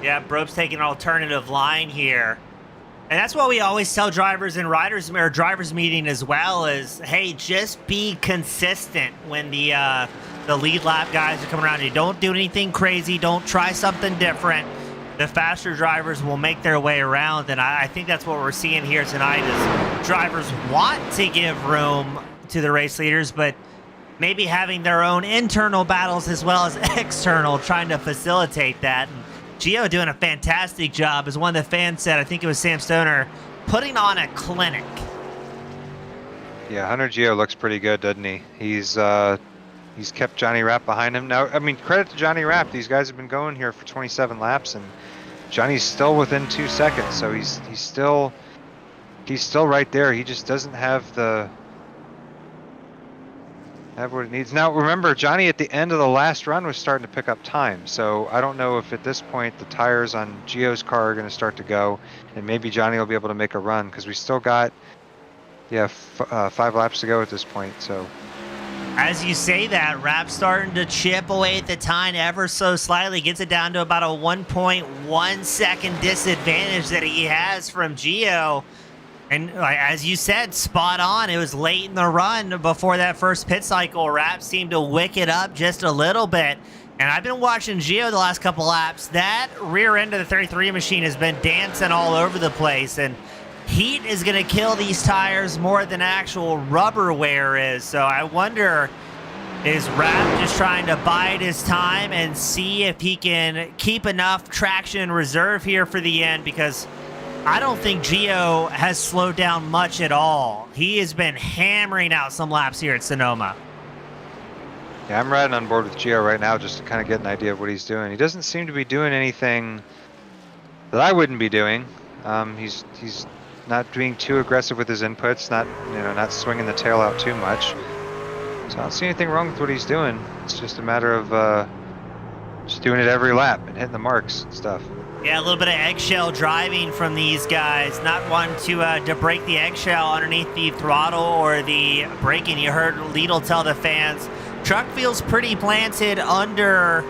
Speaker 1: Yeah, Brobes taking an alternative line here. And that's what we always tell drivers in drivers meeting as well is, hey, just be consistent when the lead lap guys are coming around you. Don't do anything crazy. Don't try something different. The faster drivers will make their way around, and I think that's what we're seeing here tonight is drivers want to give room to the race leaders, but maybe having their own internal battles as well as external, trying to facilitate that. And Gio doing a fantastic job, as one of the fans said, I think it was Sam Stoner, putting on a clinic.
Speaker 5: Yeah, Hunter Gio looks pretty good, doesn't he? He's kept Johnny Rapp behind him. Now, I mean, credit to Johnny Rapp. These guys have been going here for 27 laps, and Johnny's still within 2 seconds, so he's still right there. He just doesn't have what it needs. Now, remember, Johnny at the end of the last run was starting to pick up time, so I don't know if at this point the tires on Gio's car are going to start to go, and maybe Johnny will be able to make a run, because we still got 5 laps to go at this point. So
Speaker 1: as you say that, Rapp's starting to chip away at the time ever so slightly, gets it down to about a 1.1 second disadvantage that he has from Gio. And as you said, spot on. It was late in the run before that first pit cycle. Rapp seemed to wick it up just a little bit. And I've been watching Gio the last couple laps. That rear end of the 33 machine has been dancing all over the place. And heat is going to kill these tires more than actual rubber wear is. So I wonder, is Rapp just trying to bide his time and see if he can keep enough traction in reserve here for the end? Because I don't think Gio has slowed down much at all. He has been hammering out some laps here at Sonoma.
Speaker 5: yeah, I'm riding on board with Gio right now just to kind of get an idea of what he's doing. He doesn't seem to be doing anything that I wouldn't be doing. He's not being too aggressive with his inputs, not swinging the tail out too much. So I don't see anything wrong with what he's doing. It's just a matter of just doing it every lap and hitting the marks and stuff.
Speaker 1: Yeah, a little bit of eggshell driving from these guys. Not wanting to break the eggshell underneath the throttle or the braking. You heard Lidl tell the fans, truck feels pretty planted under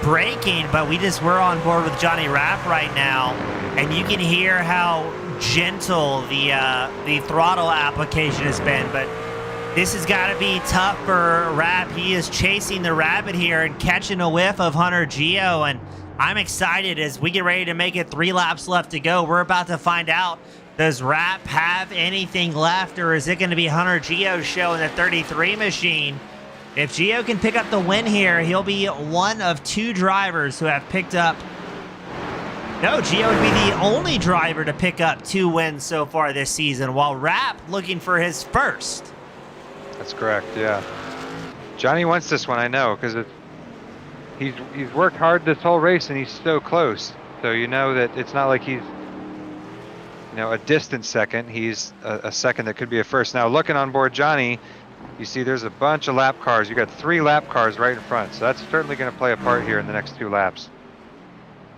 Speaker 1: braking, but we're on board with Johnny Rapp right now, and you can hear how gentle the throttle application has been. But this has got to be tough for Rapp. He is chasing the rabbit here and catching a whiff of Hunter Gio, and I'm excited as we get ready to make it 3 laps left to go. We're about to find out, does Rapp have anything left, or is it going to be Hunter Gio's show in the 33 machine? If Gio can pick up the win here, he'll be one of 2 drivers who have picked up. No, Gio would be the only driver to pick up 2 wins so far this season, while Rapp looking for his first.
Speaker 5: That's correct, yeah. Johnny wants this one, I know, because he's worked hard this whole race and he's so close. So you know that it's not like he's a distant second. He's a second that could be a first. Now looking on board Johnny, you see there's a bunch of lap cars. You got 3 lap cars right in front. So that's certainly going to play a part here in the next 2 laps.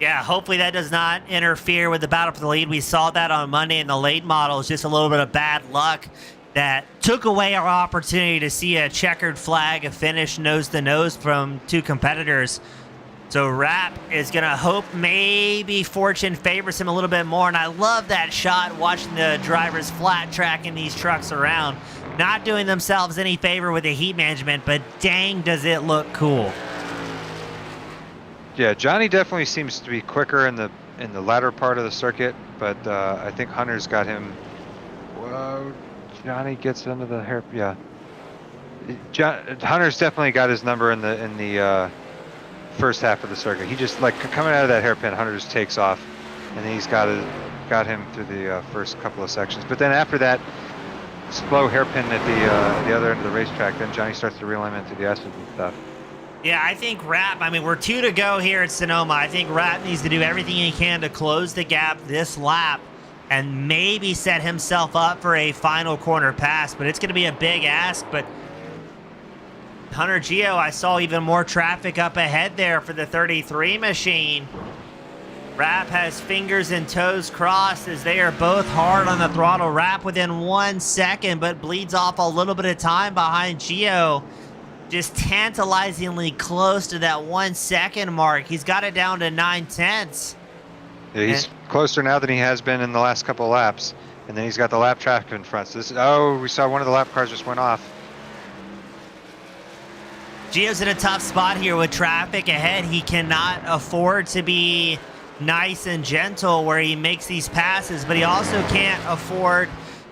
Speaker 1: Yeah, hopefully that does not interfere with the battle for the lead. We saw that on Monday in the late models, just a little bit of bad luck that took away our opportunity to see a checkered flag, a finish nose to nose from two competitors. So Rapp is going to hope maybe fortune favors him a little bit more. And I love that shot, watching the drivers flat tracking these trucks around. Not doing themselves any favor with the heat management, but dang, does it look cool.
Speaker 5: Yeah, Johnny definitely seems to be quicker in the latter part of the circuit, but I think Hunter's got him. Whoa, Johnny gets under the hair. Yeah, Hunter's definitely got his number in the first half of the circuit. He just, like, coming out of that hairpin, Hunter just takes off, and then he's got him through the first couple of sections. But then after that slow hairpin at the other end of the racetrack, then Johnny starts to reel him into the S's and stuff.
Speaker 1: Yeah, I think Rapp, I mean, we're 2 to go here at Sonoma. I think Rapp needs to do everything he can to close the gap this lap and maybe set himself up for a final corner pass. But it's going to be a big ask. But Hunter Gio, I saw even more traffic up ahead there for the 33 machine. Rapp has fingers and toes crossed as they are both hard on the throttle. Rapp within 1 second, but bleeds off a little bit of time behind Gio. Just tantalizingly close to that 1 second mark. He's got it down to 9/10.
Speaker 5: Yeah, he's closer now than he has been in the last couple of laps. And then he's got the lap traffic in front. So this is, oh, we saw one of the lap cars just went off.
Speaker 1: Gio's in a tough spot here with traffic ahead. He cannot afford to be nice and gentle where he makes these passes, but he also can't afford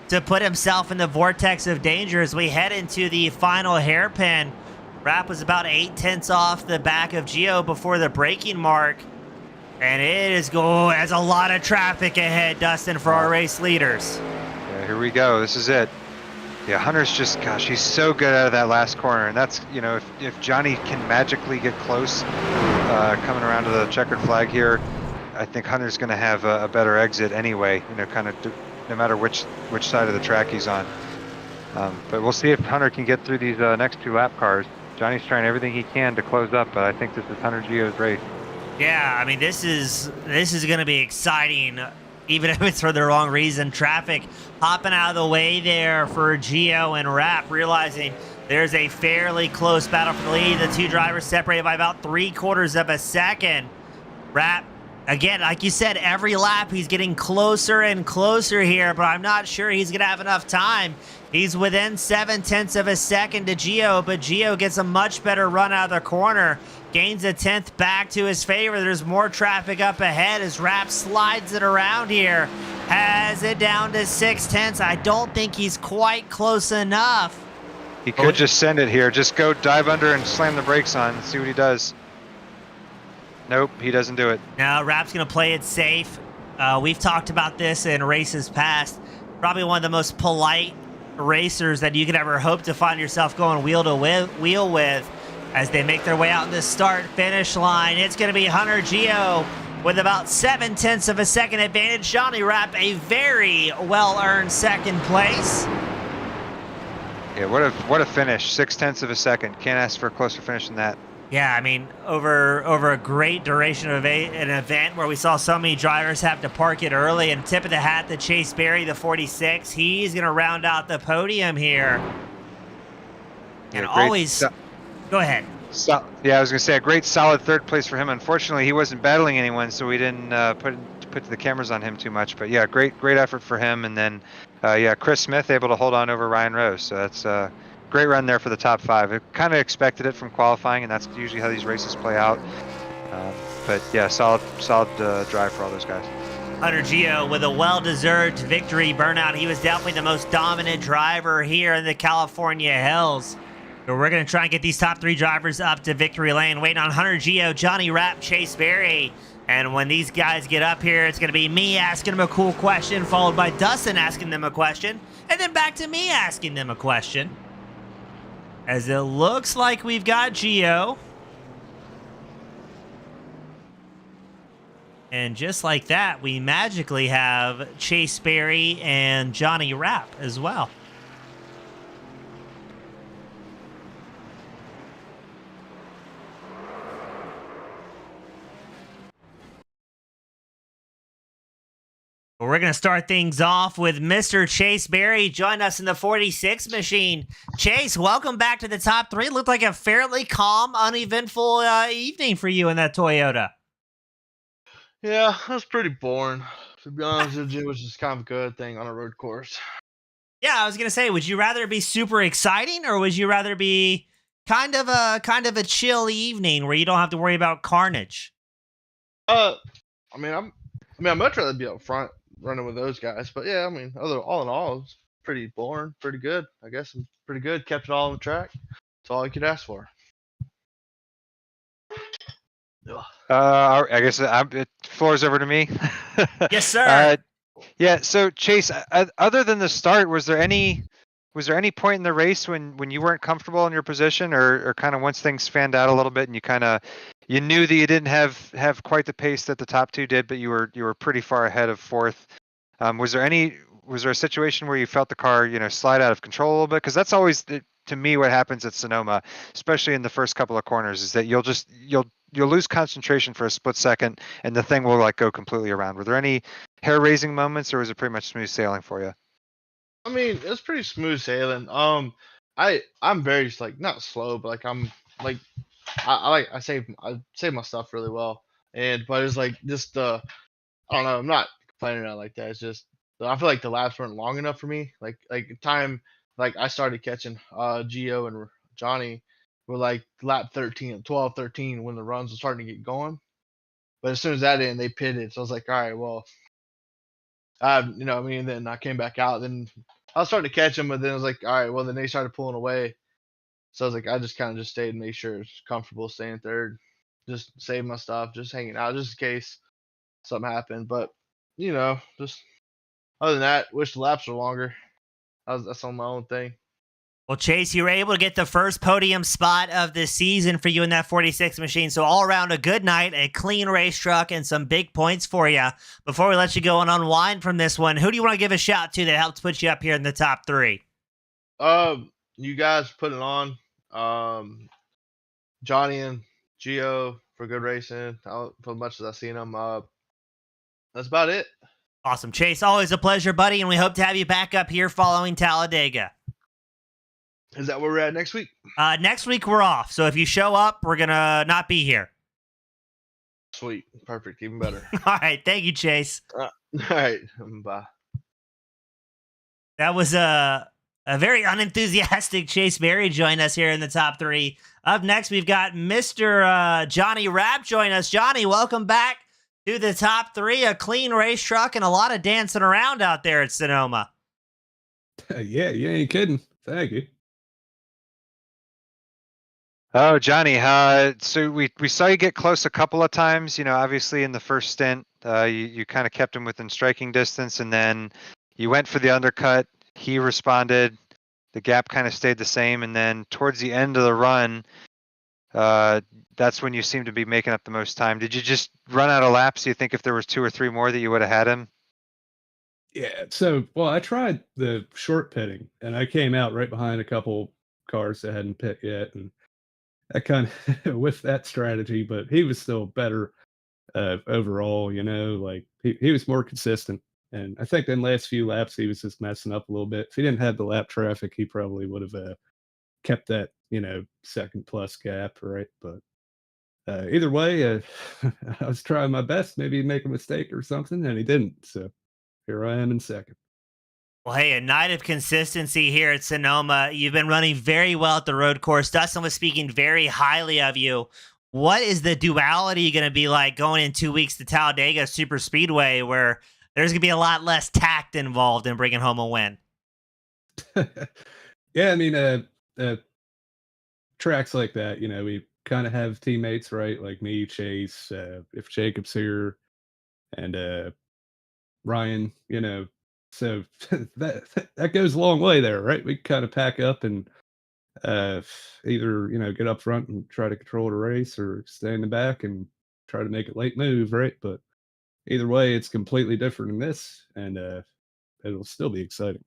Speaker 1: to put himself in the vortex of danger as we head into the final hairpin. Rapp was about 8/10 off the back of Gio before the braking mark. And it is as a lot of traffic ahead, Dustin, for our race leaders.
Speaker 5: Yeah, here we go. This is it. Yeah, Hunter's just, gosh, he's so good out of that last corner. And that's, you know, if Johnny can magically get close coming around to the checkered flag here, I think Hunter's going to have a better exit anyway, you know, kind of no matter which side of the track he's on. But we'll see if Hunter can get through these next 2 lap cars. Johnny's trying everything he can to close up, but I think this is Hunter Gio's race.
Speaker 1: Yeah, I mean, this is going to be exciting, even if it's for the wrong reason. Traffic hopping out of the way there for Gio and Rapp, realizing there's a fairly close battle for the lead. The 2 drivers separated by about 3/4 of a second. Rapp, again, like you said, every lap he's getting closer and closer here, but I'm not sure he's going to have enough time. He's within 7/10 of a second to Gio, but Gio gets a much better run out of the corner. Gains a 10th back to his favor. There's more traffic up ahead as Rapp slides it around here. Has it down to 6/10. I don't think he's quite close enough.
Speaker 5: He could just send it here. Just go dive under and slam the brakes on and see what he does. Nope, he doesn't do it.
Speaker 1: No, Rapp's going to play it safe. We've talked about this in races past. Probably one of the most polite racers that you could ever hope to find yourself going wheel to wheel with as they make their way out in the start-finish line. It's going to be Hunter Gio with about 7/10 of a second advantage. Johnny Rapp, a very well-earned second place.
Speaker 5: Yeah, what a finish. 6/10 of a second. Can't ask for a closer finish than that.
Speaker 1: Yeah, I mean, over a great duration of an event where we saw so many drivers have to park it early, and tip of the hat to Chase Berry, the 46. He's going to round out the podium here. And
Speaker 5: Yeah,
Speaker 1: always... Go ahead.
Speaker 5: Yeah, I was going to say a great solid 3rd place for him. Unfortunately, he wasn't battling anyone, so we didn't put the cameras on him too much. But yeah, great effort for him. And then, yeah, Chris Smith able to hold on over Ryan Rose. So that's great run there for the top 5. I kind of expected it from qualifying, and that's usually how these races play out. But yeah, solid drive for all those guys.
Speaker 1: Hunter Gio with a well-deserved victory burnout. He was definitely the most dominant driver here in the California Hills. So we're going to try and get these top 3 drivers up to victory lane. Waiting on Hunter Gio, Johnny Rapp, Chase Berry. And when these guys get up here, it's going to be me asking them a cool question, followed by Dustin asking them a question, and then back to me asking them a question. As it looks like we've got Gio. And just like that, we magically have Chase Berry and Johnny Rapp as well. Well, we're going to start things off with Mr. Chase Berry. Join us in the 46 machine. Chase, welcome back to the top three. Looked like a fairly calm, uneventful evening for you in that Toyota.
Speaker 7: Yeah, it was pretty boring. To be honest with you, it was just kind of a good thing on a road course.
Speaker 1: Yeah, I was going to say, would you rather be super exciting or would you rather be kind of a chill evening where you don't have to worry about carnage?
Speaker 7: I'd much rather be up front running with those guys. But yeah, I mean, all in all, it was pretty boring, pretty good. I guess I'm pretty good. Kept it all on the track. That's all I could ask for.
Speaker 5: I guess it floors over to me.
Speaker 1: Yes, sir.
Speaker 5: Yeah. So Chase, other than the start, was there any point in the race when you weren't comfortable in your position, or kind of once things fanned out a little bit and you knew that you didn't have quite the pace that the top two did, but you were pretty far ahead of fourth? Was there a situation where you felt the car slide out of control a little bit? Because that's always to me what happens at Sonoma, especially in the first couple of corners, is that you'll lose concentration for a split second and the thing will go completely around. Were there any hair-raising moments, or was it pretty much smooth sailing for you?
Speaker 7: I mean, it was pretty smooth sailing. I'm very not slow, but I save my stuff really well. But it's just I don't know. I'm not complaining about it like that. It's just I feel like the laps weren't long enough for me. Time I started catching Gio and Johnny were lap 13, 12, 13 when the runs were starting to get going. But as soon as that ended, they pitted. So I was like, all right, well, then I came back out. Then I was starting to catch them, but then I was like, all right, well, then they started pulling away. So I was like, I just kind of just stayed and made sure it's comfortable staying third, just save my stuff, just hanging out, just in case something happened. But just other than that, wish the laps were longer. That's on my own thing.
Speaker 1: Well, Chase, you were able to get the first podium spot of the season for you in that 46 machine. So all around a good night, a clean race truck, and some big points for you. Before we let you go and unwind from this one, who do you want to give a shout to that helped put you up here in the top three?
Speaker 7: You guys put it on. Johnny and Gio for good racing. For much as I've seen them, that's about it.
Speaker 1: Awesome. Chase, always a pleasure, buddy, and we hope to have you back up here following Talladega.
Speaker 7: Is that where we're at next week?
Speaker 1: Next week we're off, so if you show up, we're going to not be here.
Speaker 7: Sweet. Perfect. Even better.
Speaker 1: All right. Thank you, Chase.
Speaker 7: All right. Bye.
Speaker 1: That was a very unenthusiastic Chase Berry join us here in the top three. Up next, we've got Mr. Johnny Rapp join us. Johnny, welcome back to the top three. A clean race truck and a lot of dancing around out there at Sonoma.
Speaker 8: Yeah, you ain't kidding. Thank you.
Speaker 5: Oh, Johnny, so we saw you get close a couple of times. Obviously in the first stint, you kind of kept him within striking distance, and then you went for the undercut. He responded. The gap kind of stayed the same, and then towards the end of the run, that's when you seemed to be making up the most time. Did you just run out of laps? Do you think if there was 2 or 3 more that you would have had him?
Speaker 8: Yeah. So, I tried the short pitting, and I came out right behind a couple cars that hadn't pit yet, and I kind of with that strategy, but he was still better overall. He was more consistent, and I think in last few laps he was just messing up a little bit. If he didn't have the lap traffic, he probably would have kept that second plus gap, right? But either way, I was trying my best, maybe make a mistake or something, and he didn't. So here I am in second.
Speaker 1: Well, hey, a night of consistency here at Sonoma. You've been running very well at the road course. Dustin was speaking very highly of you. What is the duality going to be like going in 2 weeks to Talladega Super Speedway, where there's going to be a lot less tact involved in bringing home a win?
Speaker 8: Yeah, I mean, tracks like that, we kind of have teammates, right? Like me, Chase, if Jacob's here, and Ryan, so that goes a long way there, right? We kind of pack up and either get up front and try to control the race, or stay in the back and try to make it late move, right? But either way, it's completely different in this, and it'll still be exciting.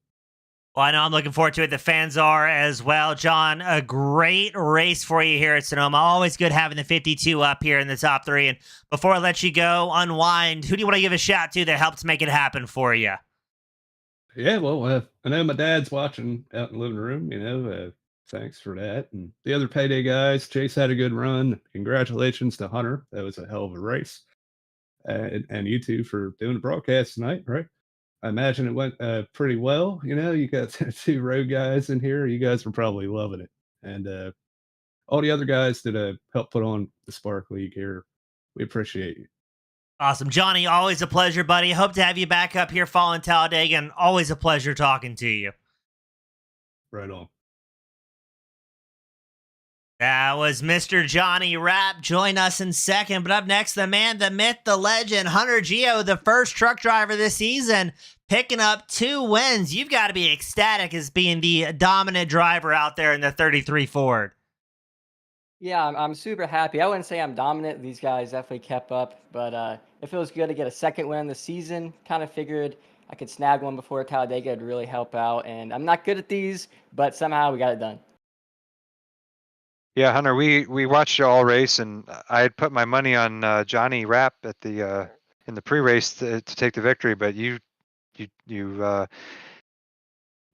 Speaker 1: Well, I know I'm looking forward to it. The fans are as well. John, a great race for you here at Sonoma. Always good having the 52 up here in the top 3. And before I let you go, unwind, who do you want to give a shout to that helped make it happen for you?
Speaker 8: Yeah, well, I know my dad's watching out in the living room. Thanks for that. And the other payday guys, Chase had a good run. Congratulations to Hunter. That was a hell of a race. And you two for doing the broadcast tonight, right? I imagine it went pretty well. You got 2 road guys in here. You guys are probably loving it. And all the other guys that helped put on the Spark League here, we appreciate you.
Speaker 1: Awesome. Johnny, always a pleasure, buddy. Hope to have you back up here following Talladega, and always a pleasure talking to you.
Speaker 8: Right on.
Speaker 1: That was Mr. Johnny Rapp. Join us in second. But up next, the man, the myth, the legend, Hunter Gio, the first truck driver this season, picking up 2 wins. You've got to be ecstatic as being the dominant driver out there in the 33 Ford.
Speaker 9: Yeah, I'm super happy. I wouldn't say I'm dominant. These guys definitely kept up, but it feels good to get a second win this season. Kind of figured I could snag one before Talladega would really help out, and I'm not good at these, but somehow we got it done.
Speaker 5: Yeah, Hunter, we watched you all race, and I had put my money on Johnny Rapp at the in the pre-race to take the victory, but you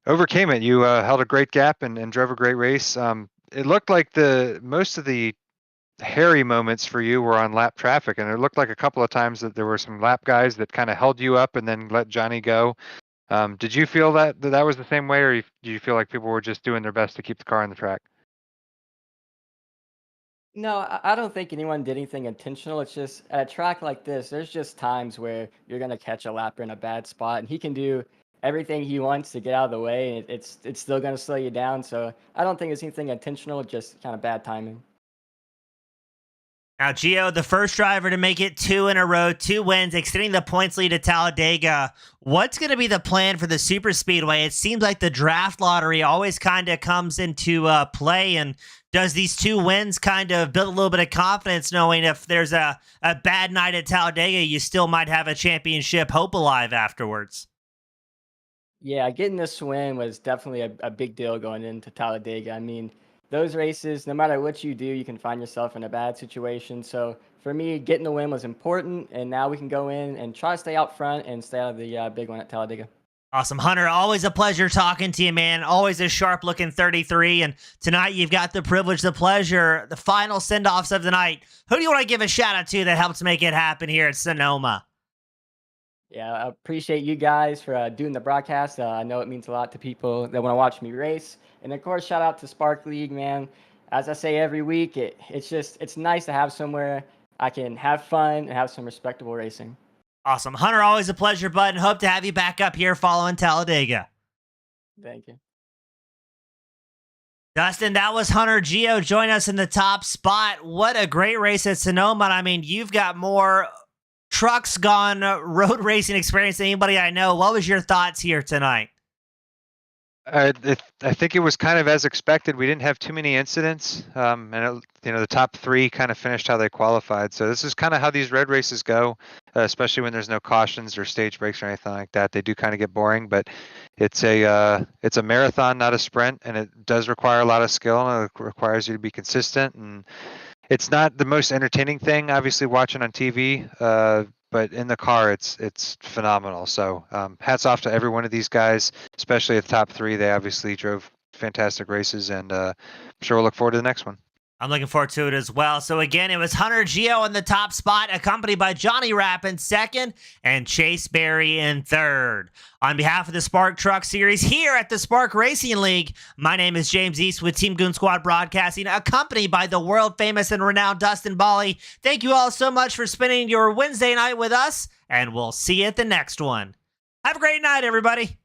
Speaker 5: overcame it. You held a great gap and drove a great race. It looked like most of the hairy moments for you were on lap traffic, and it looked like a couple of times that there were some lap guys that kind of held you up and then let Johnny go. Did you feel that was the same way, or do you feel like people were just doing their best to keep the car on the track?
Speaker 9: No, I don't think anyone did anything intentional. It's just at a track like this, there's just times where you're going to catch a lapper in a bad spot, and he can do everything he wants to get out of the way, and it's still going to slow you down. So I don't think it's anything intentional, just kind of bad timing.
Speaker 1: Now, Gio, the first driver to make it 2 in a row, 2 wins, extending the points lead to Talladega. What's going to be the plan for the super speedway? It seems like the draft lottery always kind of comes into play, and does these 2 wins kind of build a little bit of confidence, knowing if there's a bad night at Talladega, you still might have a championship hope alive afterwards?
Speaker 9: Yeah, getting this win was definitely a big deal going into Talladega. I mean, those races, no matter what you do, you can find yourself in a bad situation. So for me, getting the win was important, and now we can go in and try to stay out front and stay out of the big one at Talladega.
Speaker 1: Awesome. Hunter, always a pleasure talking to you, man. Always a sharp-looking 33, and tonight you've got the privilege, the pleasure, the final send-offs of the night. Who do you want to give a shout-out to that helps make it happen here at Sonoma?
Speaker 9: Yeah, I appreciate you guys for doing the broadcast. I know it means a lot to people that want to watch me race. And of course, shout out to Spark League, man. As I say every week, it's nice to have somewhere I can have fun and have some respectable racing.
Speaker 1: Awesome. Hunter, always a pleasure, bud, and hope to have you back up here following Talladega.
Speaker 9: Thank you.
Speaker 1: Dustin, that was Hunter Gio. Join us in the top spot. What a great race at Sonoma. I mean, you've got more trucks gone road racing experience than anybody I know. What was your thoughts here tonight?
Speaker 5: I think it was kind of as expected. We didn't have too many incidents, and the top 3 kind of finished how they qualified. So this is kind of how these red races go, especially when there's no cautions or stage breaks or anything like that. They do kind of get boring, but it's a marathon, not a sprint, and it does require a lot of skill, and it requires you to be consistent. And it's not the most entertaining thing, obviously, watching on TV. But in the car, it's phenomenal. So hats off to every one of these guys, especially at the top 3. They obviously drove fantastic races, and I'm sure we'll look forward to the next one.
Speaker 1: I'm looking forward to it as well. So again, it was Hunter Gio in the top spot, accompanied by Johnny Rapp in second and Chase Berry in third. On behalf of the Spark Truck Series here at the Spark Racing League, my name is James East with Team Goon Squad Broadcasting, accompanied by the world famous and renowned Dustin Bally. Thank you all so much for spending your Wednesday night with us, and we'll see you at the next one. Have a great night, everybody.